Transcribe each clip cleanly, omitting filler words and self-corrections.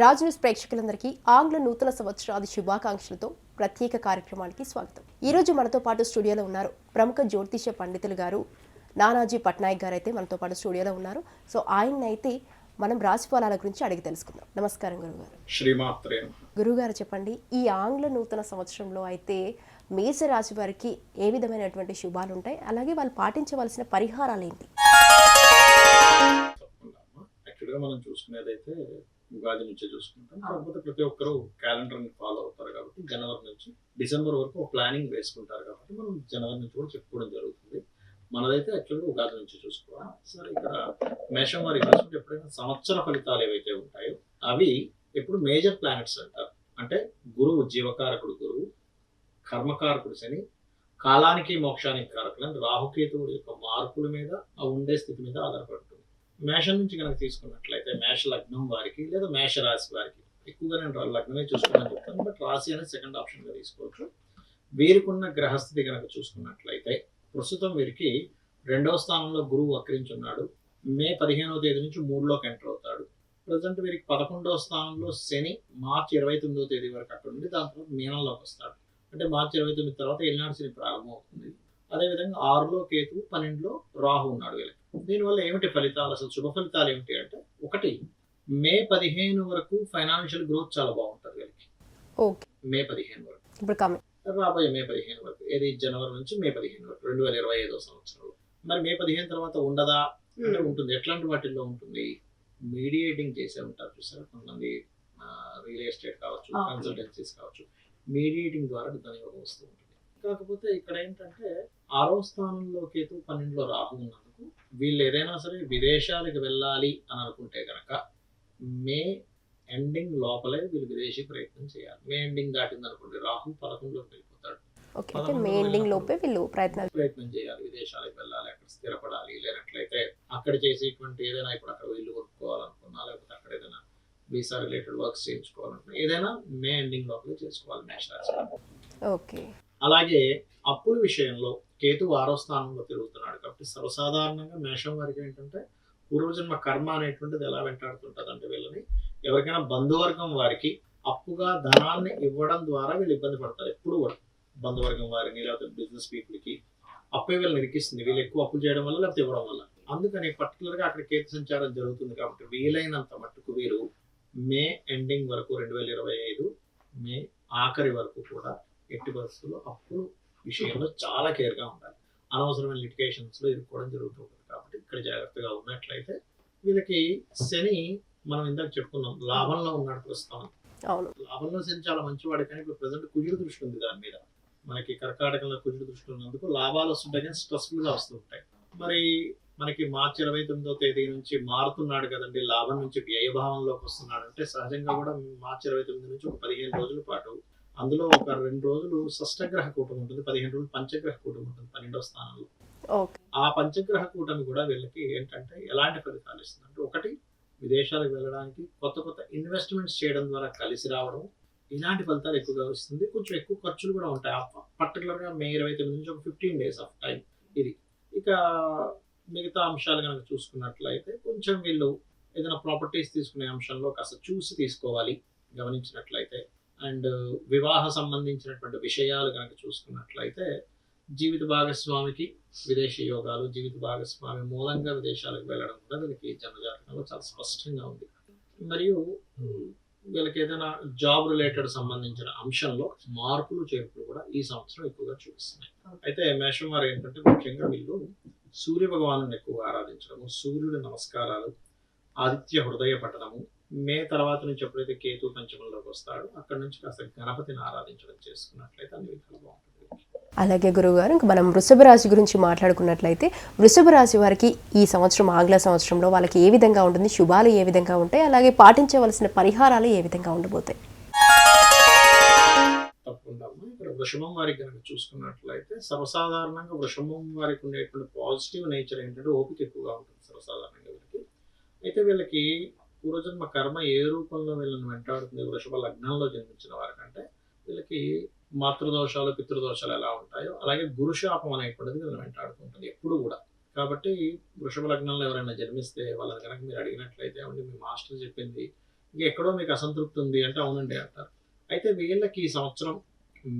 Raj news ప్రేక్షకులందరికీ ఆంగ్ల నూతన సంవత్సరాది శుభాకాంక్షలతో ప్రత్యేక కార్యక్రమానికి స్వాగతం. ఈ రోజు మనతో పాటు స్టూడియోలో ఉన్నారు ప్రముఖ జ్యోతిష పండితులు గారు నానాజీ పట్నాయక్ గారు అయితే మనతో పాటు స్టూడియోలో ఉన్నారు. సో ఆయన్నైతే మనం రాశి ఫలాల గురించి అడిగి తెలుసుకుందాం. నమస్కారం గురుగారు. శ్రీమాత్రే. గురుగారు చెప్పండి, ఈ ఆంగ్ల నూతన సంవత్సరంలో అయితే మేష రాశి వారికి ఏ విధమైనటువంటి శుభాలు ఉంటాయి, అలాగే వాళ్ళు పాటించవలసిన పరిహారాలు ఏంటి? యాక్చువల్గా మనం చూసుకునేదైతే ఉగాది నుంచే చూసుకుంటాం. కాకపోతే ప్రతి ఒక్కరు క్యాలెండర్ ని ఫాలో అవుతారు కాబట్టి జనవరి నుంచి డిసెంబర్ వరకు ఒక ప్లానింగ్ వేసుకుంటారు కాబట్టి మనం జనవరి నుంచి కూడా చెప్పుకోవడం జరుగుతుంది. మనదైతే యాక్చువల్గా ఉగాది నుంచి చూసుకోవాలి. సరే, ఇక్కడ మేషం వారి చూసుకుంటే ఎప్పుడైనా సంవత్సర ఫలితాలు ఏవైతే ఉంటాయో అవి ఎప్పుడు మేజర్ ప్లానెట్స్ అంటారు. అంటే గురువు జీవకారకుడు గురువు, కర్మకారకుడు శని, కాలానికి మోక్షానికి కారకులు రాహుకేతువుల యొక్క మార్పుల మీద ఆ ఉండే స్థితి మీద ఆధారపడుతుంది. మేషం నుంచి కనుక తీసుకున్నట్లయితే మేష లగ్నం వారికి లేదా మేష రాశి వారికి, ఎక్కువగా నేను లగ్నమే చూసుకోమని చెప్తాను, బట్ రాశి అనేది సెకండ్ ఆప్షన్గా తీసుకోవచ్చు. వీరికున్న గ్రహస్థితి కనుక చూసుకున్నట్లయితే ప్రస్తుతం వీరికి 2వ స్థానంలో గురువు వక్రించున్నాడు. మే 15వ తేదీ నుంచి 3లోకి ఎంటర్ అవుతాడు. ప్రజెంట్ వీరికి 11వ స్థానంలో శని మార్చి 29వ తేదీ వరకు అక్కడ ఉండి దాని తర్వాత మీనంలోకి వస్తాడు. అంటే మార్చి 29 తర్వాత ఏలినాడు శని ప్రారంభం అవుతుంది. అదేవిధంగా 6లో కేతు, 12లో రాహు ఉన్నాడు వీళ్ళకి. దీనివల్ల ఏమిటి ఫలితాలు, అసలు శుభ ఫలితాలు ఏమిటి అంటే, ఒకటి, మే 15 వరకు ఫైనాన్షియల్ గ్రోత్ చాలా బాగుంటుంది వీళ్ళకి. మే 15 వరకు, ఇప్పుడు రాబోయే మే 15 వరకు, ఏది జనవరి నుంచి మే 15 వరకు 2025వ సంవత్సరంలో. మరి మే 15 తర్వాత ఉండదా అంటే ఉంటుంది. ఎట్లాంటి వాటిల్లో ఉంటుంది? మీడియేటింగ్ చేసే ఉంటారు చూసారా కొంతమంది, రియల్ ఎస్టేట్ కావచ్చు, కన్సల్టెన్సీస్ కావచ్చు, మీడియేటింగ్ ద్వారా ధనయోగం వస్తూ ఉంటుంది. కాకపోతే ఇక్కడ ఏంటంటే 6వ స్థానంలో కేతు, 12లో రాహు ఉన్నందుకు వీళ్ళు ఏదైనా సరే విదేశాలకు వెళ్ళాలి అని అనుకుంటే కనుక మే ఎండింగ్ లోపలే వీళ్ళు విదేశీ ప్రయత్నం చేయాలి. మే ఎండింగ్ దాటింది అనుకోండి, రాహు 11లోకి వెళ్ళిపోతాడు. ప్రయత్నం చేయాలి, విదేశాలకు వెళ్ళాలి, అక్కడ స్థిరపడాలి. లేనట్లయితే అక్కడ చేసేటువంటి ఏదైనా, ఇప్పుడు అక్కడ ఇల్లు కొనుక్కోవాలనుకున్నా, లేకపోతే అక్కడ ఏదైనా వీసా రిలేటెడ్ వర్క్స్ చేయించుకోవాలనుకున్నా, ఏదైనా మే ఎండింగ్ లోపలే చేసుకోవాలి మేషరాశి. అలాగే అప్పుల విషయంలో కేతు 6వ స్థానంలో తిరుగుతున్నాడు కాబట్టి సర్వసాధారణంగా మేషం వారికి ఏంటంటే పూర్వజన్మ కర్మ అనేటువంటిది ఎలా వెంటాడుతుంటుంది అంటే, వీళ్ళని ఎవరికైనా బంధువర్గం వారికి అప్పుగా ధనాన్ని ఇవ్వడం ద్వారా వీళ్ళు ఇబ్బంది పడతారు. ఎప్పుడు కూడా బంధువర్గం వారిని లేకపోతే బిజినెస్ పీపుల్కి అప్పే వీళ్ళని ఇరికిస్తుంది, వీళ్ళు ఎక్కువ అప్పులు చేయడం వల్ల లేకపోతే ఇవ్వడం వల్ల. అందుకని పర్టికులర్గా అక్కడ కేతు సంచారం జరుగుతుంది కాబట్టి వీలైనంత మట్టుకు వీరు మే ఎండింగ్ వరకు 2025 మే ఆఖరి వరకు కూడా ఎట్టి పరిస్థితుల్లో అప్పులు విషయంలో చాలా కేర్గా ఉండాలి. అనవసరమైన లిటిగేషన్స్లో ఇరుక్కోవడం జరుగుతూ ఉంటుంది కాబట్టి ఇక్కడ జాగ్రత్తగా ఉన్నట్లయితే వీళ్ళకి శని, మనం ఇందాక చెప్పుకున్నాం, లాభంలో ఉన్నాడు ప్రస్తుతం. లాభంలో శని చాలా మంచివాడు, కానీ ఇప్పుడు ప్రజెంట్ కుజుడు దృష్టి ఉంది దాని మీద. మనకి కర్కాటకంలో కుజుడు దృష్టి ఉన్నందుకు లాభాలు వస్తుంటాయి కానీ స్ట్రెస్ఫుల్గా వస్తుంటాయి. మరి మనకి మార్చి 29వ తేదీ నుంచి మారుతున్నాడు కదండి, లాభం నుంచి వ్యయభావంలోకి వస్తున్నాడు. అంటే సహజంగా కూడా మార్చి 29 నుంచి ఒక 15 రోజుల పాటు, అందులో ఒక 2 రోజులు షష్టగ్రహ కూటమి ఉంటుంది, 15 రోజులు పంచగ్రహ కూటమి ఉంటుంది 12వ స్థానంలో. ఆ పంచగ్రహ కూటమి కూడా వీళ్ళకి ఏంటంటే ఎలాంటి ఫలితాలు ఇస్తుంది అంటే, ఒకటి, విదేశాలకు వెళ్ళడానికి, కొత్త కొత్త ఇన్వెస్ట్మెంట్స్ చేయడం ద్వారా కలిసి రావడం, ఇలాంటి ఫలితాలు ఎక్కువగా వస్తుంది. కొంచెం ఎక్కువ ఖర్చులు కూడా ఉంటాయి పర్టికులర్గా మే 29 నుంచి ఒక 15 డేస్ ఆఫ్ టైం ఇది. ఇక మిగతా అంశాలు కనుక చూసుకున్నట్లయితే కొంచెం వీళ్ళు ఏదైనా ప్రాపర్టీస్ తీసుకునే అంశంలో కాస్త చూసి తీసుకోవాలి గమనించినట్లయితే. అండ్ వివాహ సంబంధించినటువంటి విషయాలు కనుక చూసుకున్నట్లయితే జీవిత భాగస్వామికి విదేశీ యోగాలు, జీవిత భాగస్వామి మూలంగా విదేశాలకు వెళ్ళడం కూడా వీళ్ళకి జన్మజాతకంలో చాలా స్పష్టంగా ఉంది. మరియు వీళ్ళకి ఏదైనా జాబ్ రిలేటెడ్ సంబంధించిన అంశంలో మార్పులు చేర్పులు కూడా ఈ సంవత్సరం ఎక్కువగా చూపిస్తున్నాయి. అయితే మేషం వారు ఏంటంటే ముఖ్యంగా వీళ్ళు సూర్య భగవాను ఎక్కువగా ఆరాధించడము, సూర్యుడి నమస్కారాలు, ఆదిత్య హృదయ పఠనము, మే తర్వాత నుంచి ఎప్పుడైతే కేతు పంచమంలోకి వస్తాడో అక్కడ నుంచి కాస్త గణపతిని ఆరాధించడం చేసుకున్నట్లయితే అన్ని విధాలు బాగుంటుంది. అలాగే గురువుగారు, ఇంకా మనం వృషభ రాశి గురించి మాట్లాడుకున్నట్లయితే వృషభ రాశి వారికి ఈ సంవత్సరం ఆంగ్ల సంవత్సరంలో వాళ్ళకి ఏ విధంగా ఉంటుంది, శుభాలు ఏ విధంగా ఉంటాయి, అలాగే పాటించవలసిన పరిహారాలు ఏ విధంగా ఉండబోతాయి? తప్పకుండా. ఇక్కడ వృషభం వారికి కనుక చూసుకున్నట్లయితే సర్వసాధారణంగా వృషభం వారికి ఉండేటువంటి పాజిటివ్ నేచర్ ఏంటంటే ఓపిక ఎక్కువగా ఉంటుంది సర్వసాధారణంగా వీళ్ళకి. అయితే వీళ్ళకి పూర్వజన్మ కర్మ ఏ రూపంలో వీళ్ళని వెంటాడుతుంది, వృషభ లగ్నంలో జన్మించిన వారికంటే వీళ్ళకి మాతృదోషాలు, పితృదోషాలు ఎలా ఉంటాయో అలాగే గురుశాపం అనేటువంటిది వీళ్ళని వెంటాడుతుంటుంది ఎప్పుడు కూడా. కాబట్టి వృషభ లగ్నంలో ఎవరైనా జన్మిస్తే వాళ్ళని కనుక మీరు అడిగినట్లయితే, మీ మాస్టర్ చెప్పింది ఎక్కడో మీకు అసంతృప్తి ఉంది అంటే అవునండి అంటారు. అయితే వీళ్ళకి ఈ సంవత్సరం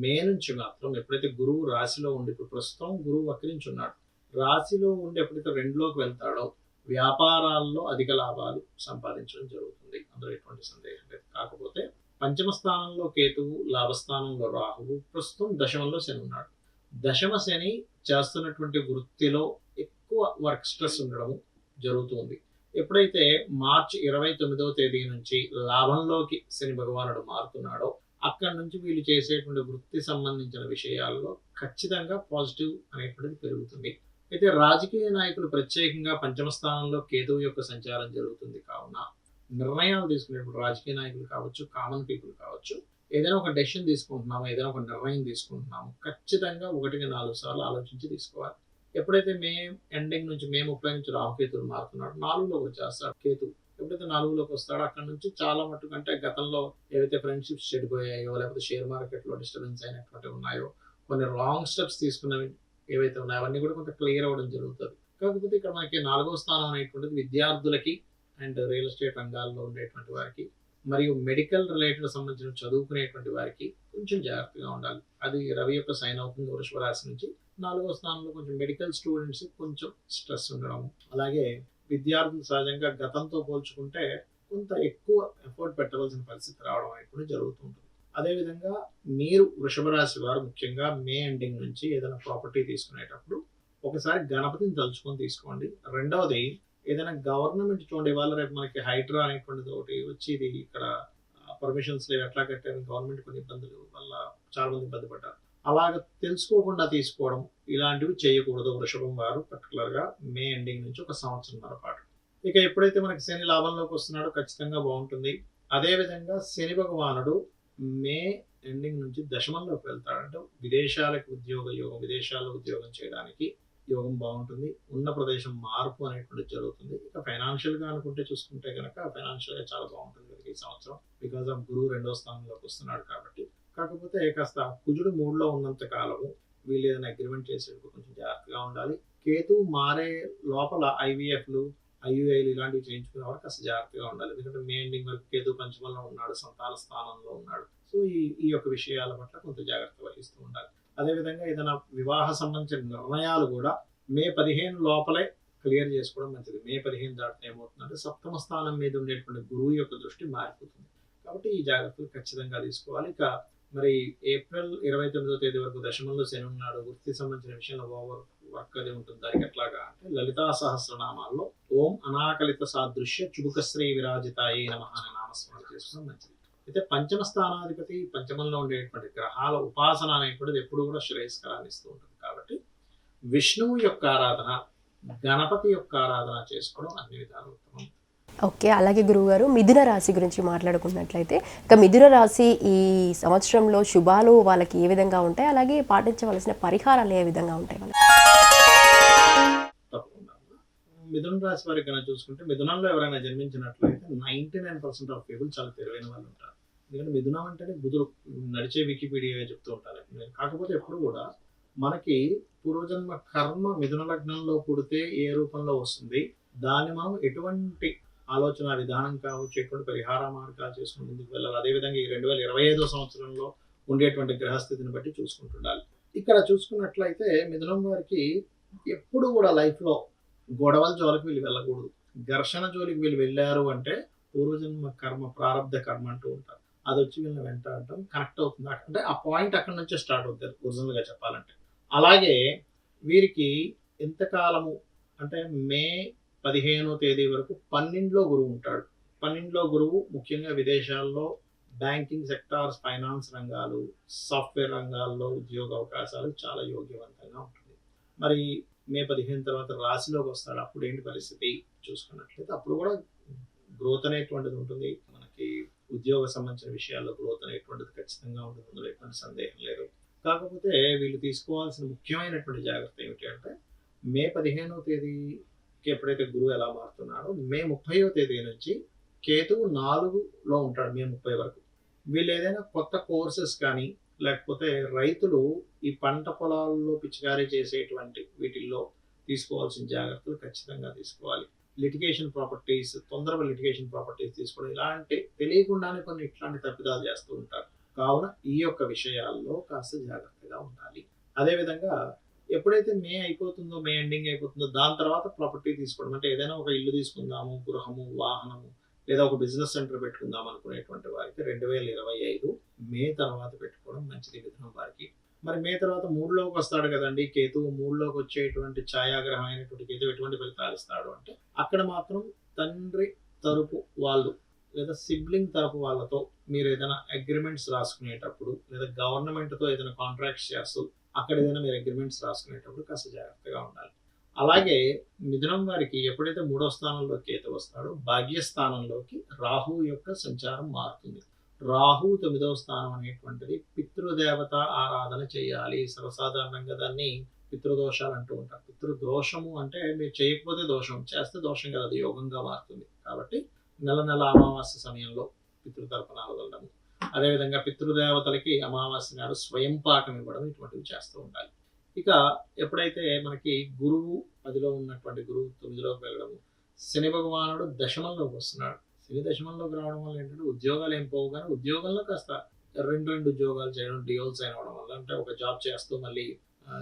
మే నుంచి మాత్రం ఎప్పుడైతే గురువు రాశిలో ఉండి, ఇప్పుడు ప్రస్తుతం గురువు వక్రించున్నాడు, రాశిలో ఉండి ఎప్పుడైతే రెండులోకి వెళ్తాడో వ్యాపారాల్లో అధిక లాభాలు సంపాదించడం జరుగుతుంది, అందులో ఎటువంటి సందేహం లేదు. కాకపోతే పంచమ స్థానంలో కేతువు, లాభస్థానంలో రాహువు, ప్రస్తుతం దశమంలో శని ఉన్నాడు. దశమ శని చేస్తున్నటువంటి వృత్తిలో ఎక్కువ వర్క్ స్ట్రెస్ ఉండడం జరుగుతుంది. ఎప్పుడైతే మార్చి 29వ తేదీ నుంచి లాభంలోకి శని భగవానుడు మారుతున్నాడో అక్కడి నుంచి వీళ్ళు చేసేటువంటి వృత్తి సంబంధించిన విషయాల్లో ఖచ్చితంగా పాజిటివ్ అనేటువంటిది పెరుగుతుంది. అయితే రాజకీయ నాయకులు ప్రత్యేకంగా పంచమ స్థానంలో కేతువు యొక్క సంచారం జరుగుతుంది కావున నిర్ణయాలు తీసుకునేప్పుడు రాజకీయ నాయకులు కావచ్చు, కామన్ పీపుల్ కావచ్చు, ఏదైనా ఒక డెసిషన్ తీసుకుంటున్నాము, ఏదైనా ఒక నిర్ణయం తీసుకుంటున్నాము, ఖచ్చితంగా 1-4 సార్లు ఆలోచించి తీసుకోవాలి. ఎప్పుడైతే మే ఎండింగ్ నుంచి మే 30 నుంచి రాహుకేతువులు మారుతున్నాడు, 4లోకి వచ్చేస్తాడు కేతు. ఎప్పుడైతే 4లోకి వస్తాడో అక్కడ నుంచి చాలా మట్టుకు, అంటే గతంలో ఏవైతే ఫ్రెండ్షిప్స్ చెడిపోయాయో, లేకపోతే షేర్ మార్కెట్లో డిస్టర్బెన్స్ అయినటువంటి ఉన్నాయో, కొన్ని రాంగ్ స్టెప్స్ తీసుకున్నవి ఏవైతే ఉన్నాయో అవన్నీ కూడా కొంత క్లియర్ అవ్వడం జరుగుతుంది. కాకపోతే ఇక్కడ మనకి 4వ స్థానం అనేటువంటిది విద్యార్థులకి అండ్ రియల్ ఎస్టేట్ రంగాల్లో ఉండేటువంటి వారికి, మరియు మెడికల్ రిలేటెడ్ సంబంధించిన చదువుకునేటువంటి వారికి కొంచెం జాగ్రత్తగా ఉండాలి. అది రవి యొక్క సైన్ అవుతుంది వృషభ రాశి నుంచి. 4వ స్థానంలో కొంచెం మెడికల్ స్టూడెంట్స్ కొంచెం స్ట్రెస్ ఉండడం, అలాగే విద్యార్థులు సహజంగా గతంతో పోల్చుకుంటే కొంత ఎక్కువ ఎఫర్ట్ పెట్టవలసిన పరిస్థితి రావడం అనేది జరుగుతుంటుంది. అదేవిధంగా మీరు వృషభ రాశి వారు ముఖ్యంగా మే ఎండింగ్ నుంచి ఏదైనా ప్రాపర్టీ తీసుకునేటప్పుడు ఒకసారి గణపతిని తలుచుకొని తీసుకోండి. రెండవది, ఏదైనా గవర్నమెంట్ చూడండి, ఇవాళ రేపు మనకి హైడ్రా అనేటువంటిది ఒకటి వచ్చి ఇది ఇక్కడ పర్మిషన్స్ లేవు, ఎట్లా కట్టారు, గవర్నమెంట్ కొన్ని ఇబ్బందులు వల్ల చాలా మంది ఇబ్బంది పడ్డారు. అలాగ తెలుసుకోకుండా తీసుకోవడం ఇలాంటివి చేయకూడదు వృషభం వారు, పర్టికులర్గా మే ఎండింగ్ నుంచి ఒక సంవత్సరంన్నర పాటు. ఇక ఎప్పుడైతే మనకి శని లాభంలోకి వస్తున్నాడో ఖచ్చితంగా బాగుంటుంది. అదేవిధంగా శని భగవానుడు మే ఎండింగ్ నుంచి దశమంలోకి వెళ్తాడు, అంటే విదేశాలకు ఉద్యోగ యోగం, విదేశాల్లో ఉద్యోగం చేయడానికి యోగం బాగుంటుంది. ఉన్న ప్రదేశం మార్పు అనేటువంటిది జరుగుతుంది. ఇక ఫైనాన్షియల్గా అనుకుంటే చూసుకుంటే కనుక ఫైనాన్షియల్గా చాలా బాగుంటుంది ఈ సంవత్సరం, బికాజ్ ఆఫ్ గురువు 2వ స్థానంలోకి వస్తున్నాడు కాబట్టి. కాకపోతే కాస్త కుజుడు 3లో ఉన్నంత కాలము వీళ్ళు ఏదైనా అగ్రిమెంట్ చేసేటప్పుడు కొంచెం జాగ్రత్తగా ఉండాలి. కేతు మారే లోపల ఐవీఎఫ్లు, ఐయుఐలు ఇలాంటివి చేయించుకునే వారు కాస్త జాగ్రత్తగా ఉండాలి. ఎందుకంటే మే ఎండింగ్ వరకు కేతు పంచమంలో ఉన్నాడు, సంతాన స్థానంలో ఉన్నాడు. సో ఈ యొక్క విషయాల పట్ల కొంత జాగ్రత్త వహిస్తూ ఉండాలి. అదేవిధంగా ఏదైనా వివాహ సంబంధించిన నిర్ణయాలు కూడా మే 15 లోపలే క్లియర్ చేసుకోవడం మంచిది. మే 15 దాటితే ఏమవుతుందంటే సప్తమ స్థానం మీద ఉండేటువంటి గురువు యొక్క దృష్టి మారిపోతుంది. కాబట్టి ఈ జాగ్రత్తలు ఖచ్చితంగా తీసుకోవాలి. ఇక మరి ఏప్రిల్ 29వ తేదీ వరకు దశమంలో శని ఉన్నాడు. వృత్తి సంబంధించిన విషయంలో ఓవర్ వర్క్ అది ఉంటుంది. దానికి ఎట్లాగా అంటే లలితా సహస్రనామాల్లో ఓం అనాకలిత సాదృశ్య చుబుకశ్రీ విరాజితాయే నమః అనే నామస్మరణ చేసుకోవడం మంచిది. అయితే పంచమ స్థానాధిపతి, పంచమంలో ఉండేటువంటి గ్రహాల ఉపాసన అనేటువంటిది ఎప్పుడు కూడా శ్రేయస్కరాన్ని ఇస్తూ ఉంటుంది. కాబట్టి విష్ణువు యొక్క ఆరాధన, గణపతి యొక్క ఆరాధన చేసుకోవడం అన్ని విధాలు ఉత్తమం. ఓకే, అలాగే గురువుగారు మిథున రాశి గురించి మాట్లాడుకున్నట్లయితే, ఇక మిథున రాశి ఈ సంవత్సరంలో శుభాలు వాళ్ళకి ఏ విధంగా ఉంటాయి, అలాగే పాటించవలసిన పరిహారాలు ఏ విధంగా ఉంటాయి వాళ్ళకి? తప్పకుండా మిథున రాశి వారికి కనుక చూసుకుంటే, మిథునంలో ఎవరైనా జన్మించినట్లయితే 99% ఆఫ్ పీపుల్ చాలా తెలివైన వాళ్ళు ఉంటారు. ఎందుకంటే మిథునం అంటేనే బుధుడు, నడిచే వికీపీడియా చెప్తూ ఉంటారు. కాకపోతే ఎప్పుడు కూడా మనకి పూర్వజన్మ కర్మ మిథున లగ్నంలో పుడితే ఏ రూపంలో వస్తుంది, దాన్ని మనం ఎటువంటి ఆలోచన విధానం కావచ్చు, ఎటువంటి పరిహార మార్గాలు చేసుకుని ముందుకు వెళ్ళాలి. అదేవిధంగా ఈ 2025 సంవత్సరంలో ఉండేటువంటి గ్రహస్థితిని బట్టి చూసుకుంటుండాలి. ఇక్కడ చూసుకున్నట్లయితే మిథునం వారికి ఎప్పుడు కూడా లైఫ్లో గొడవల జోలికి వీళ్ళు వెళ్ళకూడదు. ఘర్షణ జోలికి వీళ్ళు వెళ్ళారు అంటే పూర్వజన్మ కర్మ, ప్రారంధ కర్మ అంటూ ఉంటారు, అది వచ్చి వీళ్ళని వెంటాడటం కనెక్ట్ అవుతుంది. అంటే ఆ పాయింట్ అక్కడి నుంచే స్టార్ట్ అవుతుంది ఒరిజినల్గా చెప్పాలంటే. అలాగే వీరికి ఎంతకాలము అంటే మే 15వ తేదీ వరకు 12లో గురువు ఉంటాడు. 12లో గురువు ముఖ్యంగా విదేశాల్లో బ్యాంకింగ్ సెక్టార్స్, ఫైనాన్స్ రంగాలు, సాఫ్ట్వేర్ రంగాల్లో ఉద్యోగ అవకాశాలు చాలా యోగ్యవంతంగా ఉంటుంది. మరి మే 15 తర్వాత రాశిలోకి వస్తాడు, అప్పుడు ఏంటి పరిస్థితి చూసుకున్నట్లయితే అప్పుడు కూడా గ్రోత్ అనేటువంటిది ఉంటుంది. మనకి ఉద్యోగ సంబంధించిన విషయాల్లో గ్రోత్ అనేటువంటిది ఖచ్చితంగా ఉంటుంది, అందులో ఎటువంటి సందేహం లేదు. కాకపోతే వీళ్ళు తీసుకోవాల్సిన ముఖ్యమైనటువంటి జాగ్రత్త ఏమిటి అంటే, మే 15వ తేదీకి ఎప్పుడైతే గురువు ఎలా మారుతున్నాడో మే 30వ తేదీ నుంచి కేతువు 4లో ఉంటాడు మే 30 వరకు. వీళ్ళు ఏదైనా కొత్త కోర్సెస్ కానీ, లేకపోతే రైతులు ఈ పంట పొలాల్లో పిచికారీ చేసేటువంటి వీటిల్లో తీసుకోవాల్సిన జాగ్రత్తలు ఖచ్చితంగా తీసుకోవాలి. లిటిగేషన్ ప్రాపర్టీస్, తొందరగా లిటిగేషన్ ప్రాపర్టీస్ తీసుకోవడం, ఇలాంటి తెలియకుండానే కొన్ని ఇట్లాంటి తప్పిదాలు చేస్తూ ఉంటారు. కావున ఈ యొక్క విషయాల్లో కాస్త జాగ్రత్తగా ఉండాలి. అదేవిధంగా ఎప్పుడైతే మే అయిపోతుందో, మే ఎండింగ్ అయిపోతుందో, దాని తర్వాత ప్రాపర్టీ తీసుకోవడం అంటే ఏదైనా ఒక ఇల్లు తీసుకుందాము, గృహము, వాహనము లేదా ఒక బిజినెస్ సెంటర్ పెట్టుకుందాం అనుకునేటువంటి వారికి 2025 మే తర్వాత పెట్టుకోవడం మంచిది మిథునం వారికి. మరి మే తర్వాత 3లోకి వస్తాడు కదండి కేతువు. 3లోకి వచ్చేటువంటి ఛాయాగ్రహం అయినటువంటి కేతువు ఎటువంటి ఫలితాలు ఇస్తాడు అంటే అక్కడ మాత్రం తండ్రి తరపు వాళ్ళు లేదా సిబ్లింగ్ తరపు వాళ్ళతో మీరు ఏదైనా అగ్రిమెంట్స్ రాసుకునేటప్పుడు లేదా గవర్నమెంట్తో ఏదైనా కాంట్రాక్ట్స్ చేస్తూ అక్కడ ఏదైనా మీరు అగ్రిమెంట్స్ రాసుకునేటప్పుడు కాస్త జాగ్రత్తగా ఉండాలి. అలాగే మిథునం వారికి ఎప్పుడైతే 3వ స్థానంలో కేతు వస్తాడో భాగ్యస్థానంలోకి రాహు యొక్క సంచారం మారుతుంది. రాహు 9వ స్థానం అనేటువంటిది పితృదేవత ఆరాధన చేయాలి. సర్వసాధారణంగా దాన్ని పితృదోషాలు అంటూ ఉంటారు. పితృదోషము అంటే మీరు చేయకపోతే దోషం, చేస్తే దోషం కదా, అది యోగంగా మారుతుంది. కాబట్టి నెల నెల అమావాస్య సమయంలో పితృతర్పణాలు వెళ్ళడము, అదేవిధంగా పితృదేవతలకి అమావాస్య నాడు స్వయం పాకం ఇవ్వడం, ఇటువంటివి చేస్తూ ఉండాలి. ఇక ఎప్పుడైతే మనకి గురువు 10లో ఉన్నటువంటి గురువు 9లోకి వెళ్ళడము, శని భగవానుడు దశమంలోకి వస్తున్నాడు. శని దశమంలోకి రావడం వల్ల ఏంటంటే ఉద్యోగాలు ఏం పోవు, కానీ ఉద్యోగంలో కాస్త రెండు ఉద్యోగాలు చేయడం, డియోల్స్ అయినవడం వల్ల, అంటే ఒక జాబ్ చేస్తూ మళ్ళీ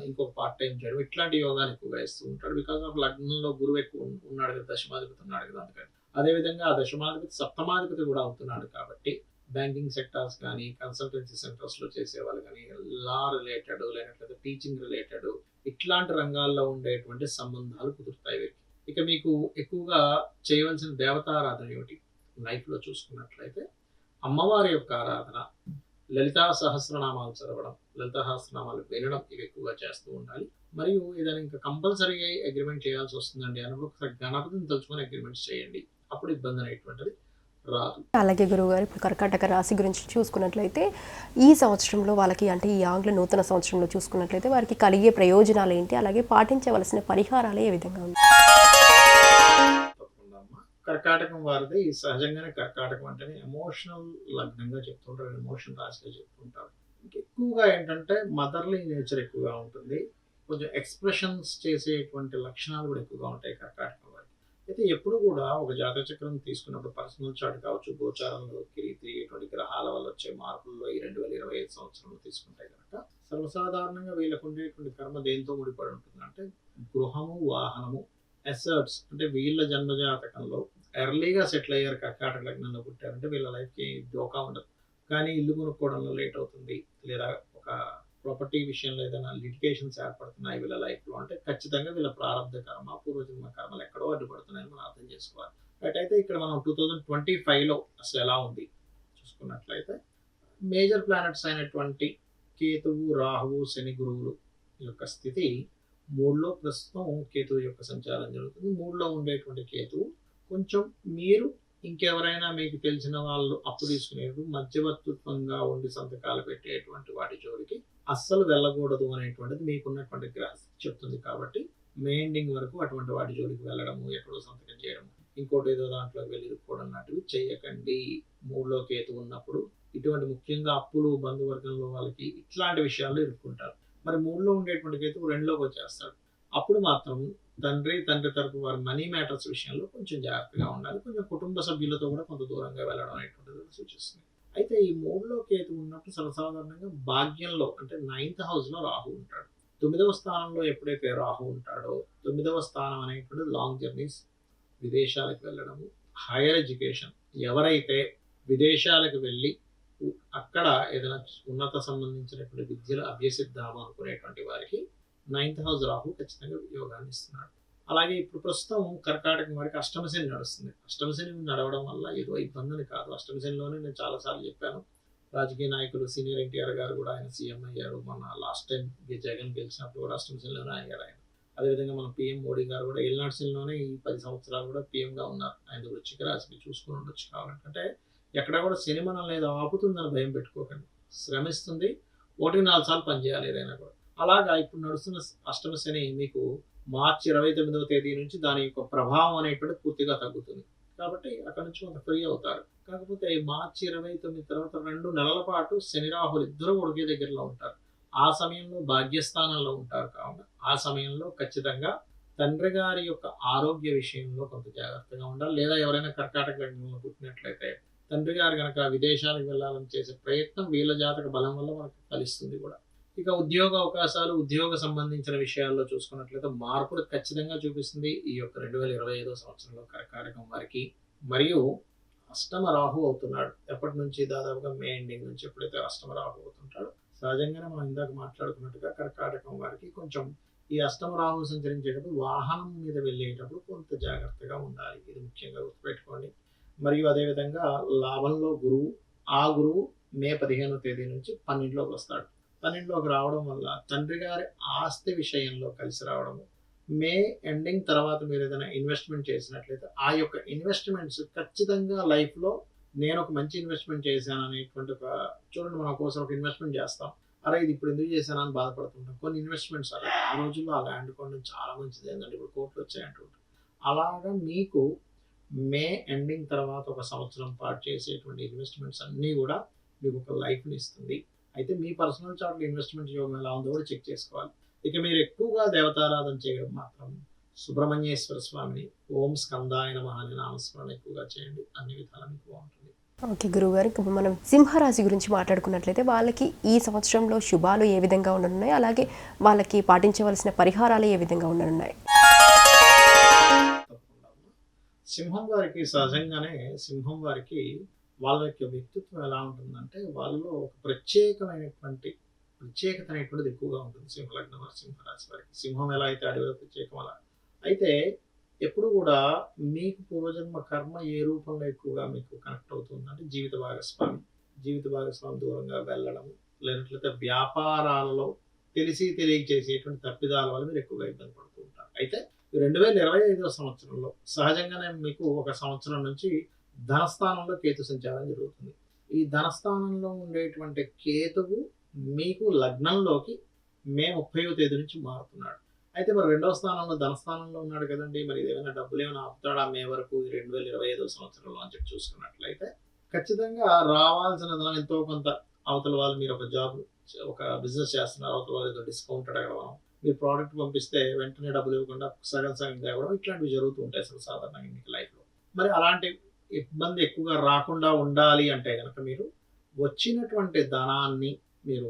ఇంకొక పార్ట్ టైం చేయడం, ఇట్లాంటి యోగాలు ఎక్కువగా ఇస్తూ ఉంటాడు. బికాస్ ఆఫ్ లగ్నంలో గురువు ఎక్కువ ఉన్నాడు కదా, దశమాధిపతి ఉన్నాడు కదా, అందుకని. అదేవిధంగా ఆ దశమాధిపతి సప్తమాధిపతి కూడా అవుతున్నాడు కాబట్టి బ్యాంకింగ్ సెక్టార్స్ కానీ, కన్సల్టెన్సీ సెంటర్స్లో చేసేవాళ్ళు కానీ, లా రిలేటెడ్ లేకపోతే టీచింగ్ రిలేటెడ్ ఇట్లాంటి రంగాల్లో ఉండేటువంటి సంబంధాలు కుదురుతాయి వీరికి. ఇక మీకు ఎక్కువగా చేయవలసిన దేవతారాధన ఏమిటి లైఫ్లో చూసుకున్నట్లయితే అమ్మవారి యొక్క ఆరాధన, లలితా సహస్రనామాలు చదవడం, లలితా సహస్రనామాలు వినడం, ఇవి ఎక్కువగా చేస్తూ ఉండాలి. మరియు ఏదైనా ఇంకా కంపల్సరీగా అగ్రిమెంట్ చేయాల్సి వస్తుందండి అన్నప్పుడు ఒకసారి గణపతిని తలుచుకొని అగ్రిమెంట్స్ చేయండి, అప్పుడు ఇబ్బంది అనేటువంటిది రాదు. అలాగే గురువుగారు, ఇప్పుడు కర్కాటక రాశి గురించి చూసుకున్నట్లయితే ఈ సంవత్సరంలో వాళ్ళకి, అంటే ఈ ఆంగ్ల నూతన సంవత్సరంలో చూసుకున్నట్లయితే వారికి కలిగే ప్రయోజనాలు ఏంటి, అలాగే పాటించవలసిన పరిహారాలు ఏ విధంగా ఉంది? కర్కాటకం వారిది సహజంగానే, కర్కాటకం అంటేనే ఎమోషనల్ లగ్నంగా చెప్తుంటారు, ఎమోషన్ రాశిగా చెప్తుంటారు. ఎక్కువగా ఏంటంటే మదర్లీ నేచర్ ఎక్కువగా ఉంటుంది, కొంచెం ఎక్స్ప్రెషన్స్ చేసేటువంటి లక్షణాలు కూడా ఎక్కువగా ఉంటాయి కర్కాటకం వారికి. అయితే ఎప్పుడు కూడా ఒక జాతక చక్రం తీసుకున్నప్పుడు పర్సనల్ చార్ట్ కావచ్చు, గోచారంలో తిరిగేటువంటి గ్రహాల వల్ల వచ్చే మార్పుల్లో ఈ 2025 సంవత్సరంలో తీసుకుంటే కనుక సర్వసాధారణంగా వీళ్ళకు ఉండేటువంటి కర్మ దేంతో ముడిపడి ఉంటుంది అంటే గృహము, వాహనము, అసెట్స్. అంటే వీళ్ళ జన్మజాతకంలో ఎర్లీగా సెటిల్ అయ్యారు, కర్కాటక లగ్నంలో పుట్టారంటే వీళ్ళ లైఫ్కి డోకా ఉండదు. కానీ ఇల్లు కొనుక్కోవడంలో లేట్ అవుతుంది, లేదా ఒక ప్రాపర్టీ విషయంలో ఏదైనా లిటిగేషన్స్ ఏర్పడుతున్నాయి వీళ్ళ లైఫ్లో అంటే ఖచ్చితంగా వీళ్ళ ప్రారంభ కర్మ, పూర్వజన్మ కర్మలు ఎక్కడో అడ్డుపడుతున్నాయని మనం అర్థం చేసుకోవాలి. బట్ అయితే ఇక్కడ మనం 2025లో అసలు ఎలా ఉంది చూసుకున్నట్లయితే మేజర్ ప్లానెట్స్ అయినటువంటి కేతువు, రాహువు, శని, గురువులు యొక్క స్థితి 3లో ప్రస్తుతం కేతువు యొక్క సంచారం జరుగుతుంది. 3లో ఉండేటువంటి కేతువు కొంచెం మీరు ఇంకెవరైనా మీకు తెలిసిన వాళ్ళు అప్పు తీసుకునేప్పుడు మధ్యవర్తిత్వంగా ఉండి సంతకాలు పెట్టేటువంటి వాటి జోలికి అస్సలు వెళ్ళకూడదు అనేటువంటిది మీకున్నటువంటి గ్రహ చెప్తుంది. కాబట్టి మే ఎండింగ్ వరకు అటువంటి వాటి జోలికి వెళ్ళడము, ఎక్కడో సంతకం చేయడము, ఇంకోటి ఏదో దాంట్లోకి వెళ్ళి ఇరుక్కోవడం లాంటివి చేయకండి. 3లో కేతు ఉన్నప్పుడు ఇటువంటి ముఖ్యంగా అప్పులు, బంధువర్గంలో వాళ్ళకి ఇట్లాంటి విషయాల్లో ఇరుక్కుంటారు. మరి 3లో ఉండేటువంటి కేతు 2లోకి వచ్చేస్తాడు. అప్పుడు మాత్రం తండ్రి తరపు వారి మనీ మ్యాటర్స్ విషయంలో కొంచెం జాగ్రత్తగా ఉండాలి. కొంచెం కుటుంబ సభ్యులతో కూడా కొంత దూరంగా వెళ్ళడం అనేటువంటిది సూచిస్తుంది. అయితే ఈ 3లో కేతు ఉన్నప్పుడు సర్వసాధారణంగా భాగ్యంలో అంటే 9th హౌస్లో రాహు ఉంటాడు. 9వ స్థానంలో ఎప్పుడైతే రాహు ఉంటాడో 9వ స్థానం అనేటువంటి లాంగ్ జర్నీస్, విదేశాలకు వెళ్ళడము, హైయర్ ఎడ్యుకేషన్. ఎవరైతే విదేశాలకు వెళ్ళి అక్కడ ఏదైనా ఉన్నత సంబంధించినటువంటి విద్యలు అభ్యసిద్దాము అనుకునేటువంటి వారికి 9th హౌస్ రాహు ఖచ్చితంగా యోగాన్ని ఇస్తున్నాడు. అలాగే ఇప్పుడు ప్రస్తుతం కర్కాటకం వారికి అష్టమశని నడుస్తుంది. అష్టమశని నడవడం వల్ల ఏదో ఇబ్బందులు కాదు. అష్టమశనిలోనే నేను చాలాసార్లు చెప్పాను, రాజకీయ నాయకులు సీనియర్ ఎన్టీఆర్ గారు కూడా ఆయన సీఎం అయ్యారు. మన లాస్ట్ టైం జగన్ గెలిచినప్పుడు కూడా అష్టమశనిలోనే అయ్యారు ఆయన. అదేవిధంగా మన పిఎం మోడీ గారు కూడా ఏళ్ళనాటి శనిలోనే ఈ 10 సంవత్సరాలు కూడా పిఎంగా ఉన్నారు. ఆయన వృశ్చిక రాశిని చూసుకుని ఉండొచ్చు. కావాలంటే ఎక్కడ కూడా శని మనల్ని ఏదో ఆపుతుందని భయం పెట్టుకోకండి, శ్రమిస్తుంది. 1-4 సార్లు పనిచేయాలి ఏదైనా కూడా. అలాగా ఇప్పుడు నడుస్తున్న అష్టమ శని మీకు మార్చి 29వ తేదీ నుంచి దాని యొక్క ప్రభావం అనేటువంటి పూర్తిగా తగ్గుతుంది. కాబట్టి అక్కడ నుంచి కొంత ఫ్రీ అవుతారు. కాకపోతే మార్చి 29 తర్వాత 2 నెలల పాటు శని రాహులు ఇద్దరు ఒకే దగ్గరలో ఉంటారు. ఆ సమయంలో భాగ్యస్థానంలో ఉంటారు. కావున ఆ సమయంలో ఖచ్చితంగా తండ్రి గారి యొక్క ఆరోగ్య విషయంలో కొంత జాగ్రత్తగా ఉండాలి. లేదా ఎవరైనా కర్కాటక లగ్నంలో పుట్టినట్లయితే తండ్రి గారు కనుక విదేశాలకు వెళ్ళాలని చేసే ప్రయత్నం వీళ్ళ జాతక బలం వల్ల మనకు ఫలిస్తుంది కూడా. ఇక ఉద్యోగ అవకాశాలు, ఉద్యోగ సంబంధించిన విషయాల్లో చూసుకున్నట్లయితే మార్పులు ఖచ్చితంగా చూపిస్తుంది ఈ యొక్క 2025 సంవత్సరంలో కర్కాటకం వారికి. మరియు అష్టమ రాహు అవుతున్నాడు. ఎప్పటి నుంచి? దాదాపుగా మే ఎండింగ్ నుంచి ఎప్పుడైతే అష్టమ రాహు అవుతుంటాడో, సహజంగానే మనం ఇందాక మాట్లాడుకున్నట్టుగా కర్కాటకం వారికి కొంచెం ఈ అష్టమ రాహు సంచరించేటప్పుడు వాహనం మీద వెళ్ళేటప్పుడు కొంత జాగ్రత్తగా ఉండాలి. ఇది ముఖ్యంగా గుర్తుపెట్టుకోండి. మరియు అదేవిధంగా లాభంలో గురువు, ఆ గురువు మే 15వ తేదీ నుంచి 12లోకి వస్తాడు. 12లోకి రావడం వల్ల తండ్రి గారి ఆస్తి విషయంలో కలిసి రావడము, మే ఎండింగ్ తర్వాత మీరు ఏదైనా ఇన్వెస్ట్మెంట్ చేసినట్లయితే ఆ యొక్క ఇన్వెస్ట్మెంట్స్ ఖచ్చితంగా లైఫ్లో నేను ఒక మంచి ఇన్వెస్ట్మెంట్ చేశాను అనేటువంటి ఒక, చూడండి మన కోసం ఒక ఇన్వెస్ట్మెంట్ చేస్తాం, అరే ఇది ఇప్పుడు ఎందుకు చేశాను అని బాధపడుతుంటాం. కొన్ని ఇన్వెస్ట్మెంట్స్ అలా ఆ రోజుల్లో ఆ ల్యాండ్ కొనడం చాలా మంచిది, ఏంటంటే ఇప్పుడు కోట్లు వచ్చాయంటుంటారు. అలాగా మీకు మే ఎండింగ్ తర్వాత ఒక సంవత్సరం పాటు చేసేటువంటి ఇన్వెస్ట్మెంట్స్ అన్నీ కూడా మీకు ఒక లైఫ్ని ఇస్తుంది. అయితే మీ పర్సనల్ చార్ట్లో ఇన్వెస్ట్మెంట్ యోగం ఎలా ఉందో కూడా చెక్ చేసుకోవాలి. ఇక మీరు ఎక్కువగా దేవతారాధన చేయడం మాత్రం సుబ్రహ్మణ్యేశ్వర స్వామిని, ఓం స్కందాయ నమః అనే నామస్మరణ ఎక్కువగా చేయండి. అన్ని విధాలా మీకు బాగుంటుంది. ఓకే గురువుగారు, ఇప్పుడు మనం సింహరాశి గురించి మాట్లాడుకున్నట్లయితే వాళ్ళకి ఈ సంవత్సరంలో శుభాలు ఏ విధంగా ఉండనున్నాయి, అలాగే వాళ్ళకి పాటించవలసిన పరిహారాలు ఏ విధంగా ఉండనున్నాయి? సింహం వారికి సహజంగానే సింహం వారికి వాళ్ళ యొక్క వ్యక్తిత్వం ఎలా ఉంటుందంటే వాళ్ళలో ఒక ప్రత్యేకత అనేటువంటిది ఎక్కువగా ఉంటుంది. సింహలగ్నం వారి, సింహరాశి వారికి. సింహం ఎలా అయితే అడవిలో ప్రత్యేకం అలా. అయితే ఎప్పుడు కూడా మీకు పూర్వజన్మ కర్మ ఏ రూపంలో ఎక్కువగా మీకు కనెక్ట్ అవుతుందంటే జీవిత భాగస్వామి దూరంగా వెళ్ళడం, లేనట్లయితే వ్యాపారాలలో తెలిసి తెలియక చేసేటువంటి తప్పిదాల వల్ల మీరు ఎక్కువగా ఇబ్బంది పడుతూ ఉంటారు. అయితే 2025 సంవత్సరంలో సహజంగానే మీకు ఒక సంవత్సరం నుంచి ధనస్థానంలో కేతు సంచారం జరుగుతుంది. ఈ ధనస్థానంలో ఉండేటువంటి కేతువు మీకు లగ్నంలోకి మే 30వ తేదీ నుంచి మారుతున్నాడు. అయితే మరి 2వ స్థానంలో ధనస్థానంలో ఉన్నాడు కదండి, మరి ఏమైనా డబ్బులు ఏమైనా ఆపుతాడా మే వరకు 2025 సంవత్సరంలో అని చెప్పి చూసుకున్నట్లయితే ఖచ్చితంగా రావాల్సిన ధనం ఎంతో కొంత, అవతల వాళ్ళు మీరు ఒక జాబ్, ఒక బిజినెస్ చేస్తున్నారు, అవతల వాళ్ళు ఏదో డిస్కౌంట్ అడగడం, మీరు ప్రోడక్ట్ పంపిస్తే వెంటనే డబ్బులు ఇవ్వకుండా సగం తేవడం, ఇట్లాంటివి జరుగుతూ ఉంటాయి అసలు సాధారణంగా మీకు లైఫ్లో. మరి అలాంటి ఇబ్బంది ఎక్కువగా రాకుండా ఉండాలి అంటే కనుక మీరు వచ్చినటువంటి ధనాన్ని, మీరు